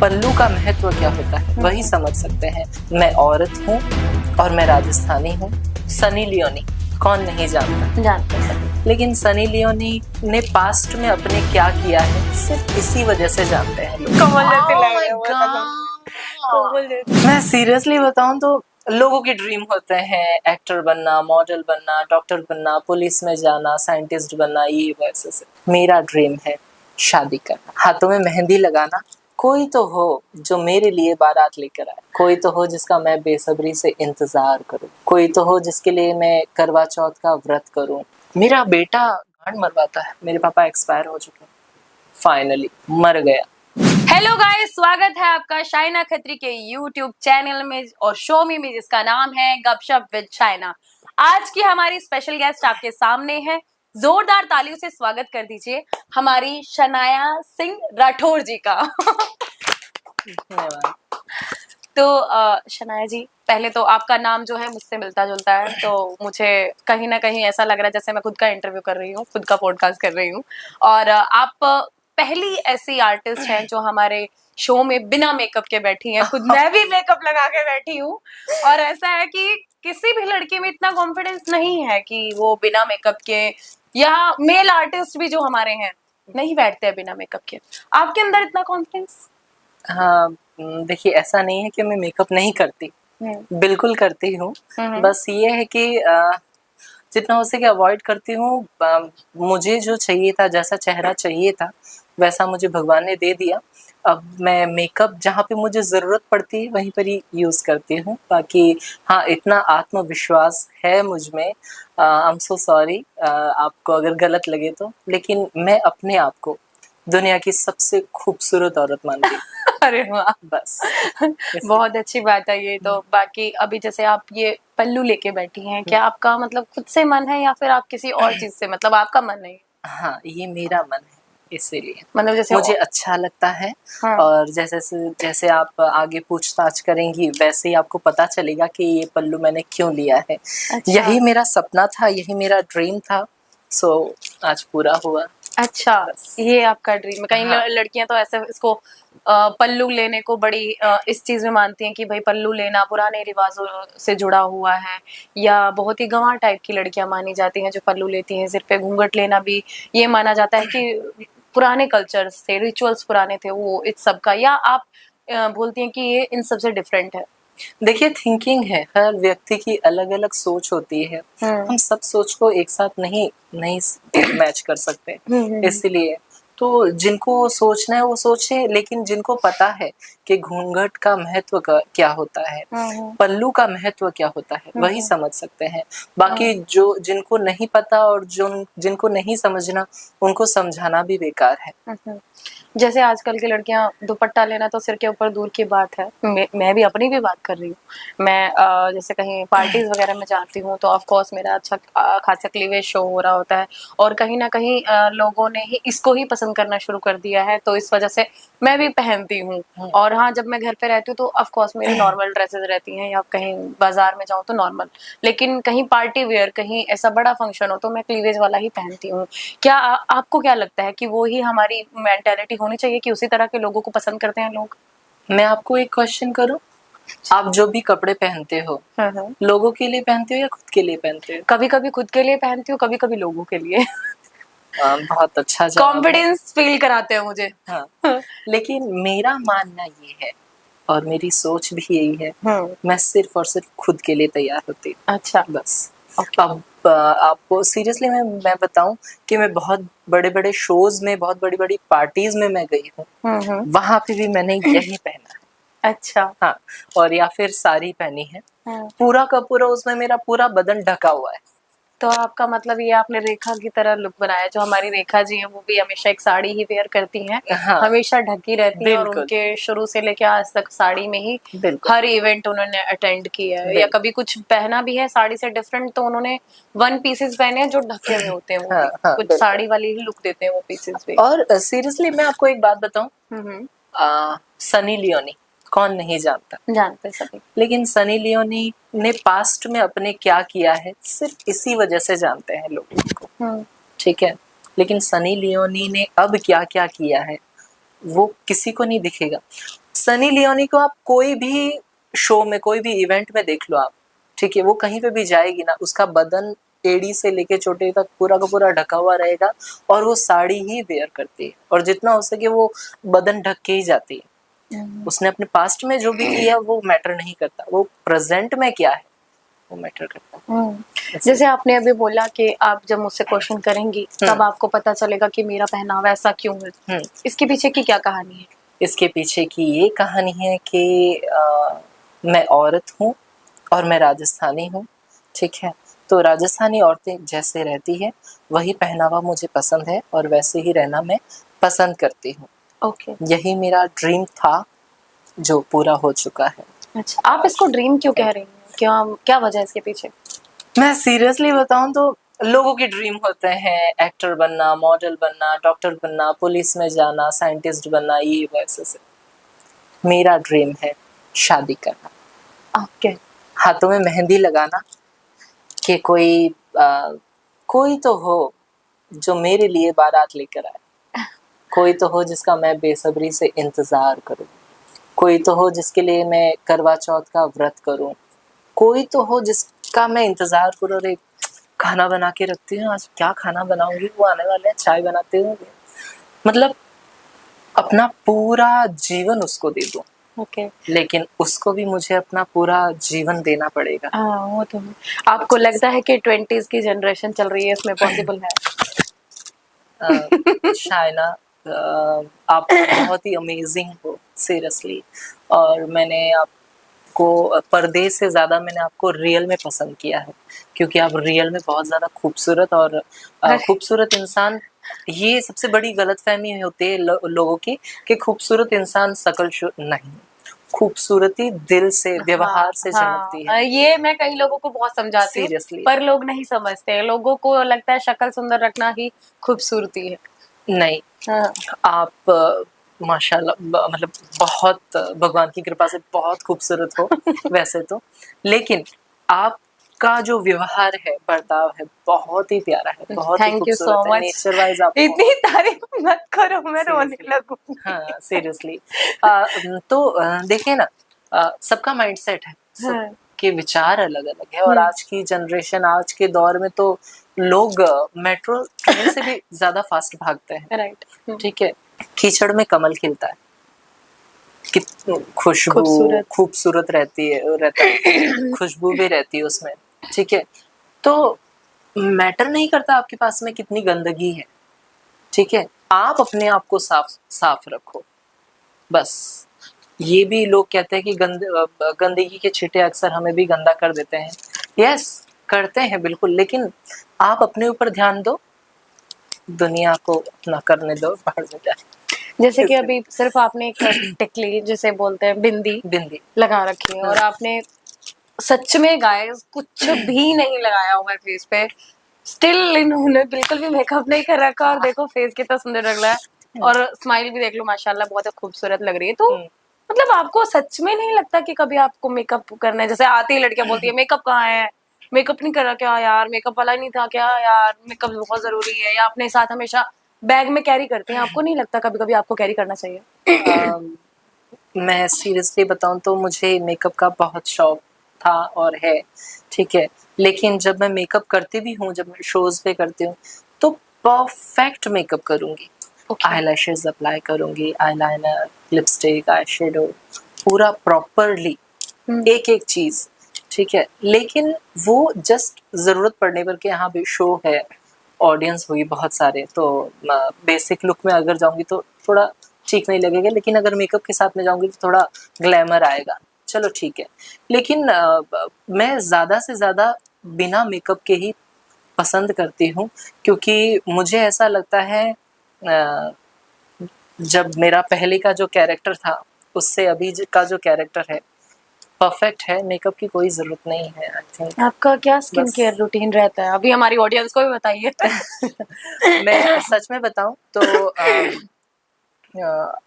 पल्लू का महत्व क्या होता है वही समझ सकते हैं। मैं औरत हूँ और मैं राजस्थानी हूँ। सनी लियोनी कौन नहीं जानते सब। लेकिन सनी लियोनी ने पास्ट में अपने क्या किया है सिर्फ इसी वजह से जानते हैं लोग। मैं सीरियसली बताऊं तो लोगों के ड्रीम होते हैं एक्टर बनना, मॉडल बनना, डॉक्टर बनना, पुलिस में जाना, साइंटिस्ट बनना, ये वैसे से। मेरा ड्रीम है शादी करना, हाथों में मेहंदी लगाना, कोई तो हो जो मेरे लिए बारात लेकर आए, कोई तो हो जिसका मैं बेसब्री से इंतजार करूं, कोई तो हो जिसके लिए मैं करवा चौथ का व्रत करूं। मेरा बेटा गांड मरवाता है, मेरे पापा एक्सपायर हो चुके हैं, फाइनली मर गया। हेलो गाइस, स्वागत है आपका शाइना खत्री के यूट्यूब चैनल में और शो में जिसका नाम है गपशप विद शाइना। आज की हमारी स्पेशल गेस्ट आपके सामने है, जोरदार तालियों से स्वागत कर दीजिए हमारी शनाया सिंह राठौर जी का। धन्यवाद। तो शनाया जी, पहले तो आपका नाम जो है मुझसे मिलता जुलता है, तो मुझे कहीं ना कहीं ऐसा लग रहा है जैसे मैं खुद का इंटरव्यू कर रही हूँ, खुद का पॉडकास्ट कर रही हूँ। और आप पहली ऐसी आर्टिस्ट हैं जो हमारे शो में बिना मेकअप के बैठी हैं। खुद मैं भी मेकअप लगा के बैठी हूँ और ऐसा है कि किसी भी लड़की में इतना कॉन्फिडेंस नहीं है कि वो बिना मेकअप के, या मेल आर्टिस्ट भी जो हमारे हैं नहीं बैठते हैं बिना मेकअप के। आपके अंदर इतना कॉन्फिडेंस? हाँ, देखिए ऐसा नहीं है कि मैं मेकअप नहीं करती, बिल्कुल करती हूँ। बस ये है कि जितना हो सके अवॉइड करती हूँ। मुझे जो चाहिए था, जैसा चेहरा चाहिए था वैसा मुझे भगवान ने दे दिया। अब मैं मेकअप जहाँ पे मुझे ज़रूरत पड़ती है वहीं पर ही यूज़ करती हूँ। बाकी हाँ, इतना आत्मविश्वास है मुझ में। आई एम सो सॉरी आपको अगर गलत लगे तो, लेकिन मैं अपने आप को दुनिया की सबसे खूबसूरत औरत मानती हूँ। अरे वाह, बस बहुत अच्छी बात है ये तो। बाकी अभी जैसे आप ये पल्लू लेके बैठी हैं, क्या आपका मतलब खुद से मन है या फिर आप किसी और चीज से, मतलब आपका मन नहीं? हाँ, ये मेरा मन है, इसीलिए मतलब जैसे मुझे अच्छा लगता है। हाँ। और जैसे आप आगे पूछताछ करेंगी वैसे ही आपको पता चलेगा कि ये पल्लू मैंने क्यों लिया है। अच्छा। यही मेरा सपना था, यही मेरा ड्रीम था, सो आज पूरा हुआ। अच्छा, ये आपका ड्रीम है। कई हाँ। लड़कियां तो ऐसे इसको पल्लू लेने को बड़ी इस चीज में मानती हैं कि भाई पल्लू लेना पुराने रिवाजों से जुड़ा हुआ है, या बहुत ही गंवार टाइप की लड़कियां मानी जाती हैं जो पल्लू लेती हैं। सिर पे घूंघट लेना भी ये माना जाता है कि पुराने कल्चर से, रिचुअल्स पुराने थे वो इस सब का, या आप बोलती हैं कि ये इन सबसे डिफरेंट है? देखिए, थिंकिंग है, हर व्यक्ति की अलग अलग सोच होती है। हम सब सोच को एक साथ नहीं मैच कर सकते, इसलिए तो जिनको सोचना है वो सोचे, लेकिन जिनको पता है कि घूंघट का महत्व क्या होता है, पल्लू का महत्व क्या होता है, वही समझ सकते हैं। बाकी जो जिनको नहीं पता और जिनको नहीं समझना, उनको समझाना भी बेकार है। जैसे आजकल की लड़कियां दुपट्टा लेना तो सिर के ऊपर दूर की बात है। मैं भी अपनी भी बात कर रही हूँ। मैं जैसे कहीं पार्टीज वगैरह में जाती हूँ तो ऑफ कोर्स मेरा अच्छा खासा क्लीवेज शो हो रहा होता है, और कहीं ना कहीं लोगों ने ही इसको ही पसंद करना शुरू कर दिया है, तो इस वजह से मैं भी पहनती हूँ। और हाँ, जब मैं घर पे रहती हूँ तो ऑफ कोर्स मेरी नॉर्मल ड्रेसेस रहती हैं, या कहीं बाजार में जाऊँ तो नॉर्मल, लेकिन कहीं पार्टी वेयर, कहीं ऐसा बड़ा फंक्शन हो तो मैं क्लीवेज वाला ही पहनती हूँ। क्या आपको क्या लगता है कि वो ही हमारी मेंटालिटी होनी चाहिए कि उसी तरह के लोगों को पसंद करते हैं लोग? मैं आपको एक क्वेश्चन करूं, आप जो भी कपड़े पहनते हो लोगों के लिए पहनते हो या खुद के लिए पहनते हो? कभी कभी खुद के लिए पहनती हूँ, कभी कभी लोगों के लिए। बहुत अच्छा जवाब। कॉन्फिडेंस फील कराते हैं मुझे। हाँ। लेकिन मेरा मानना ये है और मेरी सोच भी यही है, मैं सिर्फ और सिर्फ खुद के लिए तैयार होती हूँ। अच्छा, बस। अब आपको सीरियसली मैं बताऊं कि मैं बहुत बड़े बड़े शोज में, बहुत बड़ी बड़ी पार्टीज में मैं गई हूँ, वहां पे भी मैंने यही पहना है। अच्छा। हाँ, और या फिर साड़ी पहनी है, पूरा का पूरा उसमें मेरा पूरा बदन ढका हुआ है। तो आपका मतलब ये आपने रेखा की तरह लुक बनाया। जो हमारी रेखा जी हैं वो भी हमेशा एक साड़ी ही वेयर करती हैं, हमेशा ढकी रहती हैं, और उनके शुरू से लेकर आज तक साड़ी में ही हर इवेंट उन्होंने अटेंड किया है, या कभी कुछ पहना भी है साड़ी से डिफरेंट तो उन्होंने वन पीसेस पहने हैं जो ढके हुए होते हैं, वो कुछ साड़ी वाली ही लुक देते हैं वो पीसेस भी। और सीरियसली मैं आपको एक बात बताऊं, सनी लियोनी कौन नहीं जानते सभी, लेकिन सनी लियोनी ने पास्ट में अपने क्या किया है सिर्फ इसी वजह से जानते हैं लोग को। ठीक है, लेकिन सनी लियोनी ने अब क्या क्या किया है वो किसी को नहीं दिखेगा। सनी लियोनी को आप कोई भी शो में, कोई भी इवेंट में देख लो आप, ठीक है, वो कहीं पे भी जाएगी ना, उसका बदन एड़ी से लेके चोटी तक पूरा का पूरा ढका हुआ रहेगा और वो साड़ी ही वेयर करती है और जितना हो सके वो बदन ढक के ही जाती है। उसने अपने पास्ट में जो भी किया वो मैटर नहीं करता, वो प्रेजेंट में क्या है वो मैटर करता है। जैसे आपने अभी बोला कि आप जब मुझसे क्वेश्चन करेंगी तब आपको पता चलेगा कि मेरा पहनावा ऐसा क्यों है, इसके पीछे की क्या कहानी है? इसके पीछे की ये कहानी है कि मैं औरत हूँ और मैं राजस्थानी हूँ, ठीक है, तो राजस्थानी औरतें जैसे रहती है वही पहनावा मुझे पसंद है और वैसे ही रहना मैं पसंद करती हूँ। ओके। यही मेरा ड्रीम था जो पूरा हो चुका है। अच्छा, आप इसको ड्रीम क्यों कह रही हैं? क्या क्या वजह है इसके पीछे? मैं सीरियसली बताऊं तो लोगों के ड्रीम होते हैं एक्टर बनना, मॉडल बनना, डॉक्टर बनना, पुलिस में जाना, साइंटिस्ट बनना, ये वैसे से। मेरा ड्रीम है शादी करना, आपके हाथों में मेहंदी लगाना कि कोई तो हो जो मेरे लिए बारात लेकर आए, कोई तो हो जिसका मैं बेसब्री से इंतजार करूं, कोई तो हो जिसके लिए मैं करवा चौथ का व्रत करूं, कोई तो हो जिसका मैं इंतजार करूं। अरे खाना बना के रखती हूँ, आज क्या खाना बनाऊंगी, वो आने वाले हैं, चाय बनाते होंगे, मतलब अपना पूरा जीवन उसको दे दूं। ओके। लेकिन उसको भी मुझे अपना पूरा जीवन देना पड़ेगा। वो तो है। आपको लगता है कि 20s की जनरेशन चल रही है, इसमें पॉसिबल है? शायना, आप बहुत ही अमेजिंग हो सीरियसली, और मैंने आपको पर्दे से ज़्यादा मैंने आपको रियल में पसंद किया है क्योंकि आप रियल में बहुत ज़्यादा खूबसूरत और खूबसूरत इंसान। ये सबसे बड़ी गलतफहमी होती है लोगों की कि खूबसूरत इंसान शकल नहीं, खूबसूरती दिल से, व्यवहार से झलकती है। ये मैं कई लोगों को बहुत समझाती हूँ, सीरियसली, पर लोग नहीं समझते हैं। लोगों को लगता है शक्ल सुंदर रखना ही खूबसूरती है। नहीं, आप माशाल्लाह मतलब बहुत भगवान की कृपा से बहुत खूबसूरत हो वैसे तो, लेकिन आपका जो व्यवहार है, बर्ताव है, बहुत ही प्यारा है, बहुत ही थैंक यू सो खूबसूरत है। मच। नेचर वाइज आप इतनी तारीफ मत करो, मैं रोने लगूंगी। हाँ सीरियसली। तो देखिए ना, सबका माइंडसेट है, सबके विचार अलग अलग है और आज की जनरेशन, आज के दौर में तो लोग मेट्रो ट्रेन से भी ज्यादा फास्ट भागते हैं। राइट। ठीक है, कीचड़ में कमल खिलता है, कितनी खुशबू खूबसूरत रहता है, खुशबू भी रहती है उसमें, ठीक है, तो मैटर नहीं करता आपके पास में कितनी गंदगी है, ठीक है, आप अपने आप को साफ साफ रखो बस। ये भी लोग कहते हैं कि गंदगी के छींटे अक्सर हमें भी गंदा कर देते हैं। यस, करते हैं बिल्कुल, लेकिन आप अपने ऊपर ध्यान दो, दुनिया को अपना करने दो, बाहर में जाए। जैसे कि अभी सिर्फ आपने एक टिकली जिसे बोलते हैं बिंदी लगा रखी है और आपने सच में गाइस कुछ भी नहीं लगाया हुआ है फेस पे, स्टिल इन्होंने बिल्कुल भी मेकअप नहीं कर रखा और देखो फेस कितना सुंदर लग रहा है और स्माइल भी देख लो माशाल्लाह बहुत खूबसूरत लग रही है। तो मतलब आपको सच में नहीं लगता कि कभी आपको मेकअप करना है? जैसे आती है लड़कियां बोलती है मेकअप कहाँ है, मेकअप नहीं करा क्या यार, मेकअप वाला नहीं था क्या यार, मेकअप बहुत जरूरी है, या अपने साथ हमेशा बैग में कैरी करते हैं। आपको नहीं लगता कभी कभी आपको कैरी करना चाहिए? मैं सीरियसली बताऊं तो मुझे मेकअप का बहुत शौक था और है, ठीक है, लेकिन जब मैं मेकअप करती भी हूँ, जब मैं शोज पे करती हूँ तो परफेक्ट मेकअप करूंगी, आईलैशेस अप्लाई करूंगी, आईलाइनर, लिपस्टिक, आई शेडो, पूरा प्रॉपरली एक एक चीज, ठीक है, लेकिन वो जस्ट जरूरत पड़ने पर कि हाँ भी शो है, ऑडियंस होगी बहुत सारे, तो बेसिक लुक में अगर जाऊंगी तो थोड़ा ठीक नहीं लगेगा, लेकिन अगर मेकअप के साथ में जाऊंगी तो थोड़ा ग्लैमर आएगा, चलो ठीक है। लेकिन मैं ज़्यादा से ज़्यादा बिना मेकअप के ही पसंद करती हूँ क्योंकि मुझे ऐसा लगता है जब मेरा पहले का जो कैरेक्टर था उससे अभी का जो कैरेक्टर है परफेक्ट है, मेकअप की कोई ज़रूरत नहीं है। आई थिंक आपका क्या स्किन केयर रूटीन रहता है? अभी हमारी ऑडियंस को भी बताइए। मैं सच में बताऊं तो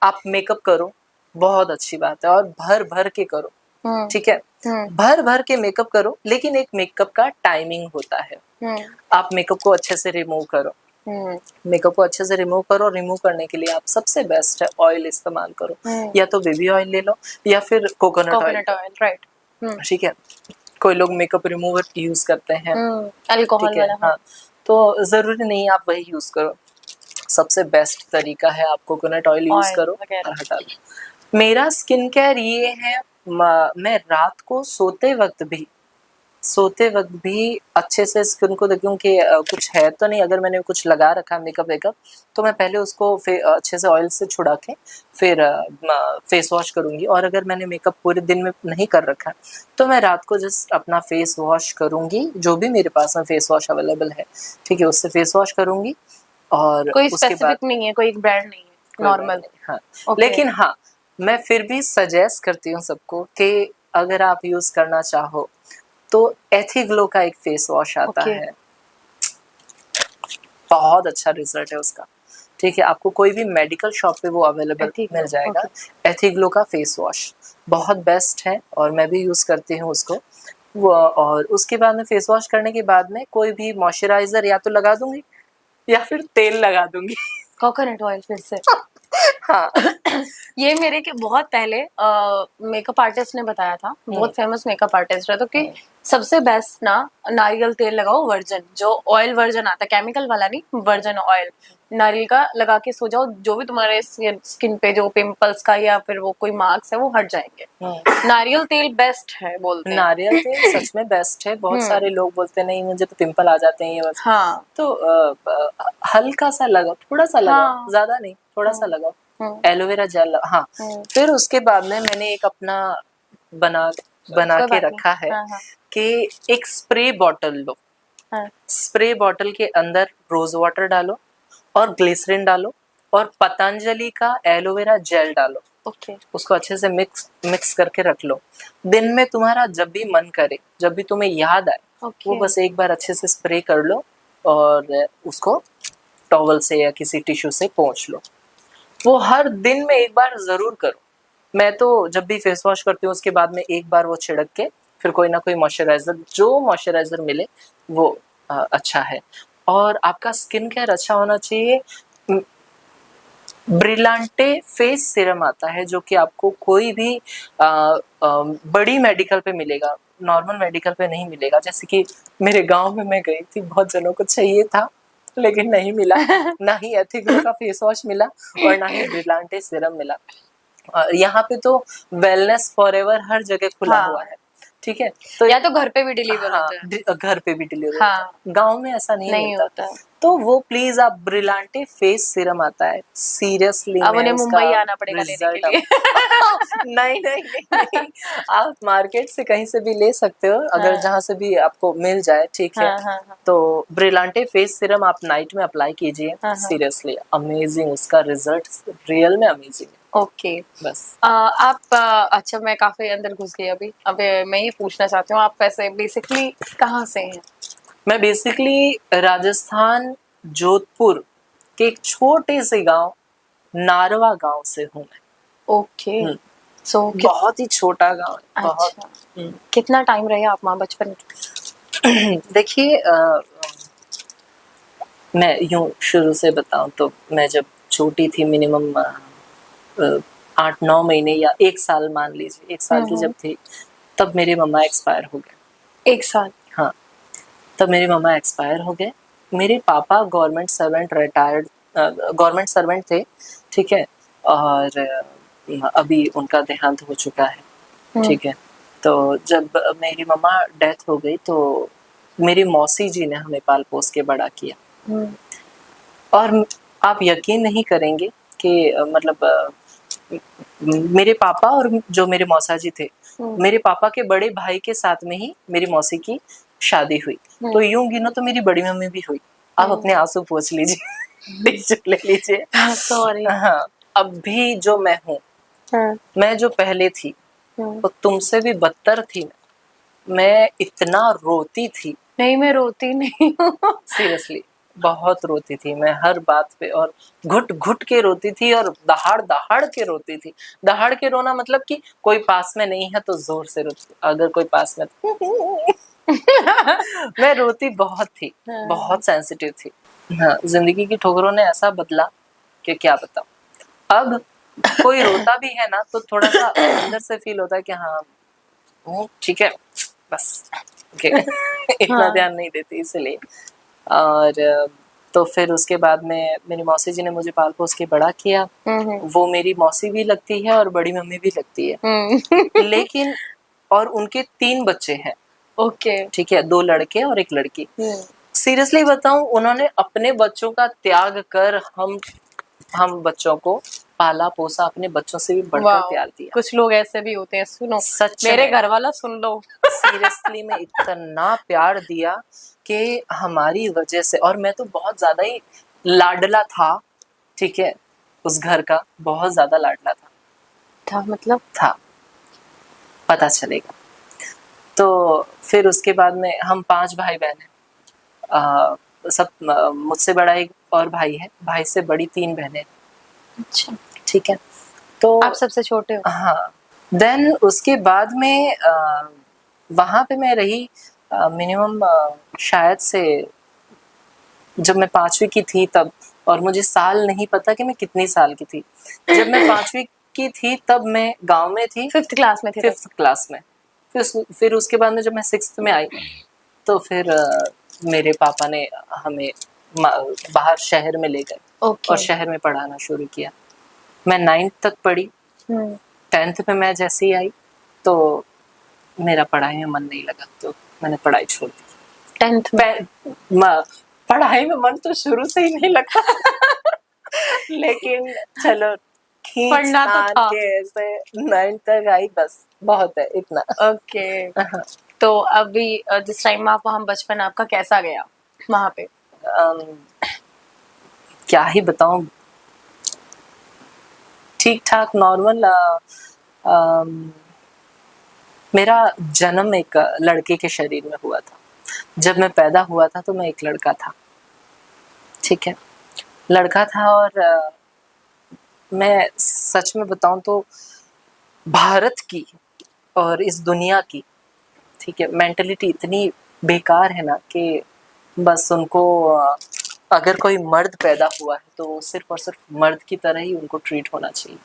आप मेकअप करो, बहुत अच्छी बात है, और भर भर के करो, ठीक है, भर भर के मेकअप करो, लेकिन एक मेकअप का टाइमिंग होता है। आप मेकअप को अच्छे से रिमूव करो, मेकअप को अच्छे से रिमूव करो। रिमूव करने के लिए आप सबसे बेस्ट है ऑयल इस्तेमाल करो, या तो बेबी ऑयल ले लो या फिर कोकोनट ऑयल, राइट। ठीक है। कोई लोग मेकअप रिमूवर यूज करते हैं, अल्कोहल ठीक है, वाला। हाँ, तो जरूरी नहीं आप वही यूज करो। सबसे बेस्ट तरीका है आप कोकोनट ऑयल यूज करो और हटा दो। मेरा स्किन केयर ये है, मैं रात को सोते वक्त भी अच्छे से स्किन को देखूं कि कुछ है तो नहीं। अगर मैंने कुछ लगा रखा मेकअप तो मैं पहले उसको अच्छे से ऑयल से छुड़ा के फिर फेस वॉश करूंगी। और अगर मैंने मेकअप पूरे दिन में नहीं कर रखा तो मैं रात को जस्ट अपना फेस वॉश करूंगी, जो भी मेरे पास में फेस वॉश अवेलेबल है, ठीक है, उससे फेस वॉश करूंगी। और कोई उसके बाद नहीं है, कोई एक ब्रांड नहीं है, नॉर्मल। हाँ, लेकिन हाँ, मैं फिर भी सजेस्ट करती हूँ सबको कि अगर आप यूज करना चाहो तो एथिग्लो का एक फेस वॉश आता है, बहुत अच्छा रिजल्ट है उसका, ठीक है। आपको कोई भी मेडिकल शॉप पे वो अवेलेबल मिल जाएगा। एथिग्लो का फेस वॉश बहुत बेस्ट है और मैं भी यूज करती हूँ उसको। वो और उसके बाद में फेस वॉश करने के बाद में कोई भी मॉइस्चराइजर या तो लगा दूंगी या फिर तेल लगा दूंगी, कोकोनट ऑयल फिर से। हाँ। ये मेरे के बहुत पहले मेकअप आर्टिस्ट ने बताया था, बहुत फेमस मेकअप आर्टिस्ट है, तो कि सबसे बेस्ट ना नारियल तेल लगाओ, वर्जन, जो ऑयल वर्जन आता है, केमिकल वाला नहीं, वर्जन ऑयल नारियल का लगा के सो जाओ। जो भी तुम्हारे स्किन पे जो पिंपल्स का या फिर वो कोई मार्क्स है वो हट जाएंगे। नारियल तेल बेस्ट है बोलते हैं। नारियल तेल सच में बेस्ट है। बहुत सारे लोग बोलते हैं नहीं मुझे तो पिंपल आ जाते हैं ये बस, हाँ, तो हल्का सा लगाओ, थोड़ा सा लगाओ, ज्यादा नहीं, थोड़ा सा लगाओ, एलोवेरा जेल, हाँ। फिर उसके बाद में मैंने एक अपना बना के रखा है कि एक स्प्रे बॉटल लो, स्प्रे बॉटल के अंदर रोज वाटर डालो और ग्लिसरीन डालो और पतंजलि का एलोवेरा जेल डालो, उसको अच्छे से मिक्स करके रख लो। दिन में तुम्हारा जब भी मन करे, जब भी तुम्हें याद आए, वो बस एक बार अच्छे से स्प्रे कर लो और उसको टॉवल से या किसी टिश्यू से पोंछ लो। वो हर दिन में एक बार जरूर करो। मैं तो जब भी फेस वॉश करती हूँ उसके बाद में एक बार वो छिड़क के फिर कोई ना कोई मॉइस्चराइजर, जो मॉइस्चराइजर मिले वो अच्छा है। और आपका स्किन केयर अच्छा होना चाहिए। ब्रिलांटे फेस सीरम आता है जो कि आपको कोई भी बड़ी मेडिकल पे मिलेगा, नॉर्मल मेडिकल पे नहीं मिलेगा। जैसे कि मेरे गांव में मैं गई थी, बहुत जनों को चाहिए था लेकिन नहीं मिला, ना ही एथिकल का फेस वॉश मिला और ना ही ब्रिलांटे सीरम मिला। यहाँ पे तो वेलनेस फॉरएवर हर जगह खुला हुआ है, ठीक है, तो या तो घर पे भी डिलीवर होता है, घर पे भी डिलीवर होता है, गांव में ऐसा नहीं होता। तो वो प्लीज आप ब्रिलांटे फेस सीरम आता है, सीरियसली अब उन्हें मुंबई आना पड़ेगा लेने के लिए। नहीं, आप मार्केट से कहीं से भी ले सकते हो, अगर जहाँ से भी आपको मिल जाए, ठीक है। तो ब्रिलांटे फेस सीरम आप नाइट में अप्लाई कीजिए, सीरियसली अमेजिंग, उसका रिजल्ट रियल में अमेजिंग है। ओके, बस आप अच्छा, मैं काफी अंदर घुस गई अभी। अब मैं ये पूछना चाहती हूँ, आप वैसे बेसिकली कहाँ से हैं? मैं बेसिकली राजस्थान जोधपुर के एक छोटे से गांव नारवा गांव से हूँ मैं। ओके, सो बहुत ही छोटा गांव है। बहुत। कितना टाइम रहे आप वहाँ बचपन में? देखिए, मैं यूं शुरू से बताऊं तो मैं जब छोटी थी, मिनिमम 8-9 महीने या 1 साल, मान लीजिए 1 साल की जब थी, तब मेरे मम्मा एक्सपायर हो गए। 1 साल? हाँ, तब मेरे मम्मा एक्सपायर हो गए। मेरे पापा गवर्नमेंट सर्वेंट थे, ठीक है, और अभी उनका देहांत हो चुका है, ठीक है। तो जब मेरी मम्मा डेथ हो गई तो मेरी मौसी जी ने हमें पाल पोस के बड़ा किया। और आप यकीन नहीं करेंगे कि मतलब मेरे पापा और जो मेरे मौसा जी थे, मेरे पापा के बड़े भाई के साथ में ही मेरी मौसी की शादी हुई। तो यूं गिनो तो मेरी बड़ी मम्मी भी हुई। आप अपने आंसू पोंछ लीजिए, ले लीजिए। सॉरी। हाँ, अब भी जो मैं हूँ, मैं जो पहले थी वो तुमसे भी बदतर थी। मैं इतना रोती थी। नहीं, मैं रोती नहीं हूँ। सीरियसली बहुत रोती थी मैं हर बात पे, और घुट घुट के रोती थी और दहाड़ दहाड़ के रोती थी। दहाड़ के रोना मतलब कि कोई पास में नहीं है तो जोर से रोती, अगर कोई पास में मैं रोती बहुत थी, बहुत सेंसिटिव थी। हाँ, जिंदगी की ठोकरों ने ऐसा बदला कि क्या बताऊं। अब कोई रोता भी है ना तो थोड़ा सा अंदर से फील होता है कि हाँ ठीक है बस ओके इतना हाँ। ध्यान नहीं देती इसलिए। और तो फिर उसके बाद में मेरी मौसी जी ने मुझे पाल पोस के बड़ा किया। वो मेरी मौसी भी लगती है और बड़ी मम्मी भी लगती है। लेकिन और उनके 3 बच्चे हैं। ओके। ठीक है, 2 लड़के और 1 लड़की। सीरियसली बताऊं, उन्होंने अपने बच्चों का त्याग कर हम बच्चों को पाला पोसा, अपने बच्चों से भी बढ़कर प्यार दिया। कुछ लोग ऐसे भी होते हैं, सुनो सच मेरे में घर वाला सुन लो। सीरियसली में इतना प्यार दिया कि हमारी वजह से, और मैं तो बहुत ज्यादा ही लाडला था। ठीक है, उस घर का बहुत ज्यादा लाडला था मतलब था, पता चलेगा। तो फिर उसके बाद में हम 5 भाई बहन हैं। सब मुझसे बड़ा एक और भाई है, भाई से बड़ी 3 बहनें। अच्छा, ठीक है, तो आप सबसे छोटे हो? हाँ। देन उसके बाद में वहां पे मैं रही मिनिमम शायद से जब मैं 5वीं की थी तब, और मुझे साल नहीं पता कि मैं कितनी साल की थी। जब मैं 5वीं की थी तब मैं गांव में थी, 5th क्लास में थी। 5th क्लास में। फिर उसके बाद में जब मैं 6th में आई तो फिर मेरे पापा ने हमें बाहर शहर में ले गए और शहर में पढ़ाना शुरू किया। मैं 9th तक पढ़ी। 10th में मैं जैसे ही आई तो मेरा पढ़ाई में मन नहीं लगा, तो मैंने पढ़ाई छोड़ दी। 10th में पढ़ाई में मन तो शुरू से ही नहीं लगता लेकिन चलो पढ़ना तो था। के ऐसे 9th तक आई, बस बहुत है इतना। ओके। तो अभी जिस टाइम आप वहाँ बचपन आपका कैसा गया वहाँ पे? क्या ही बताऊं, ठीक ठाक नॉर्मल। मेरा जन्म एक लड़के के शरीर में हुआ था। जब मैं पैदा हुआ था तो मैं एक लड़का था। ठीक है, लड़का था। और मैं सच में बताऊं तो भारत की और इस दुनिया की, ठीक है, मेंटलिटी इतनी बेकार है ना कि बस उनको अगर कोई मर्द पैदा हुआ है तो सिर्फ और सिर्फ मर्द की तरह ही उनको ट्रीट होना चाहिए,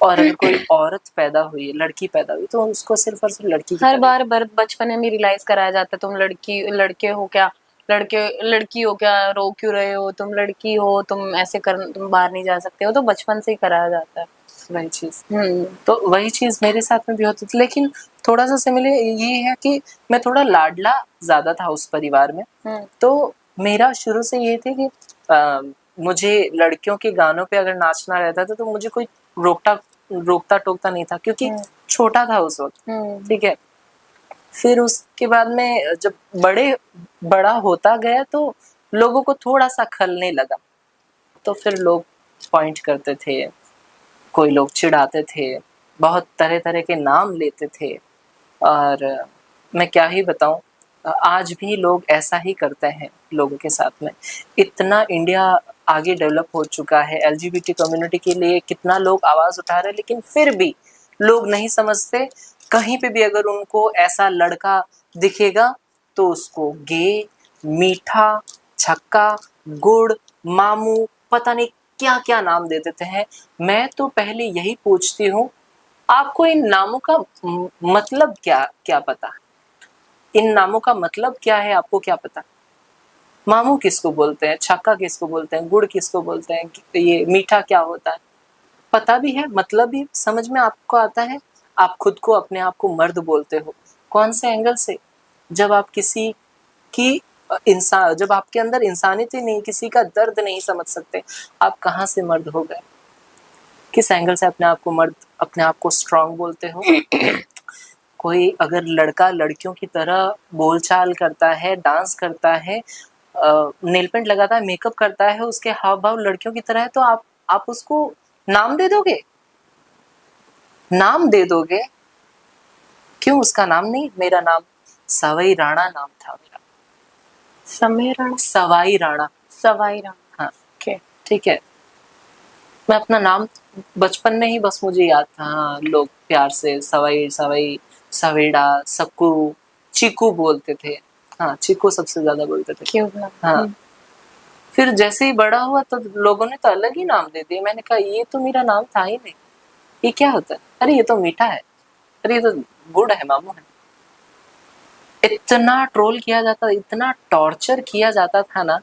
और अगर कोई औरत पैदा हुई है, लड़की पैदा हुई, तो उसको सिर्फ और सिर्फ लड़की की हर तरह। बार बचपन में रियलाइज कराया जाता है तुम लड़के हो क्या, लड़की हो क्या, रो क्यों रहे हो, तुम लड़की हो, तुम ऐसे कर, तुम बाहर नहीं जा सकते हो, तो बचपन से ही कराया जाता है वही चीज। तो वही चीज मेरे साथ में भी होती थी, लेकिन थोड़ा सा सिमिलर ये है कि मैं थोड़ा लाडला ज्यादा था उस परिवार में। तो मेरा शुरू से ये थे कि मुझे लड़कियों के गानों पे अगर नाचना रहता था तो मुझे कोई रोकता टोकता नहीं था, क्योंकि छोटा था उस वक्त। ठीक है, फिर उसके बाद में जब बड़ा होता गया तो लोगों को थोड़ा सा खलने लगा, तो फिर लोग पॉइंट करते थे, कोई लोग चिढ़ाते थे, बहुत तरह तरह के नाम लेते थे। और मैं क्या ही बताऊं, आज भी लोग ऐसा ही करते हैं लोगों के साथ में। इतना इंडिया आगे डेवलप हो चुका है, एलजीबीटी कम्युनिटी के लिए कितना लोग आवाज उठा रहे हैं, लेकिन फिर भी लोग नहीं समझते। कहीं पे भी अगर उनको ऐसा लड़का दिखेगा तो उसको गे, मीठा, छक्का, गुड़, मामू, पता नहीं क्या क्या नाम दे देते हैं। मैं तो पहले यही पूछती हूँ, आपको इन नामों का मतलब क्या पता? इन नामों का मतलब क्या है, आपको क्या पता? मामू किसको बोलते हैं, छक्का किसको बोलते हैं, गुड़ किसको बोलते हैं, ये मीठा क्या होता है, पता भी है, मतलब भी समझ में आपको आता है? आप खुद को अपने आप को मर्द बोलते हो, कौन से एंगल से? जब आप किसी की इंसान, जब आपके अंदर इंसानियत ही नहीं, किसी का दर्द नहीं समझ सकते, आप कहाँ से मर्द हो गए? किस एंगल से अपने आप को मर्द, अपने आप को स्ट्रांग बोलते हो? कोई अगर लड़का लड़कियों की तरह बोलचाल करता है, डांस करता है, नेल पेंट लगाता है, मेकअप करता है, उसके हाव भाव लड़कियों की तरह है, तो आप उसको नाम दे दोगे? नाम दे दोगे? क्यों उसका नाम नहीं? मेरा नाम सवाई राणा नाम था मेरा। सवाई राणा। हाँ, ठीक है। मैं अपना नाम बचपन में ही बस मुझे याद था, हाँ, लोग प्यार से सवाई सवाई, सवेड़ा, सक्कू, चीकू बोलते थे। हाँ, चीकू सबसे ज्यादा बोलते थे। क्यों? हाँ, फिर जैसे ही बड़ा हुआ तो लोगों ने तो अलग ही नाम दे दिए। मैंने कहा ये तो मेरा नाम था ही नहीं, ये क्या होता है? अरे ये तो मीठा है, अरे ये तो गुड़ है मामू है। इतना ट्रोल किया जाता, इतना टॉर्चर किया जाता था ना।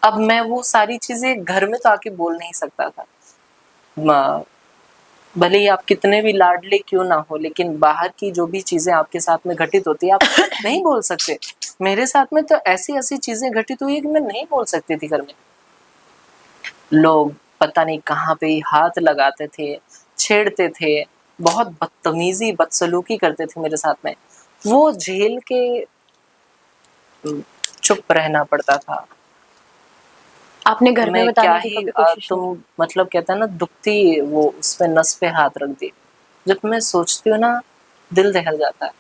अब मैं वो सारी चीजें घर में तो आके बोल नहीं सकता था। भले ही आप कितने भी लाडले क्यों ना हो, लेकिन बाहर की जो भी चीजें आपके साथ में घटित होती है आप नहीं बोल सकते। मेरे साथ में तो ऐसी ऐसी चीजें घटित हुई है कि मैं नहीं बोल सकती थी घर में। लोग पता नहीं कहाँ पे हाथ लगाते थे, छेड़ते थे, बहुत बदतमीजी बदसलूकी करते थे मेरे साथ में। वो झेल के चुप रहना पड़ता था। आपने घर में मैं क्या बताने की ही कभी कोशिश नहीं तुम मतलब कहता है ना, दुखती वो उस पे नस पे हाथ रख दी। जब मैं सोचती हूँ ना, दिल दहल जाता है,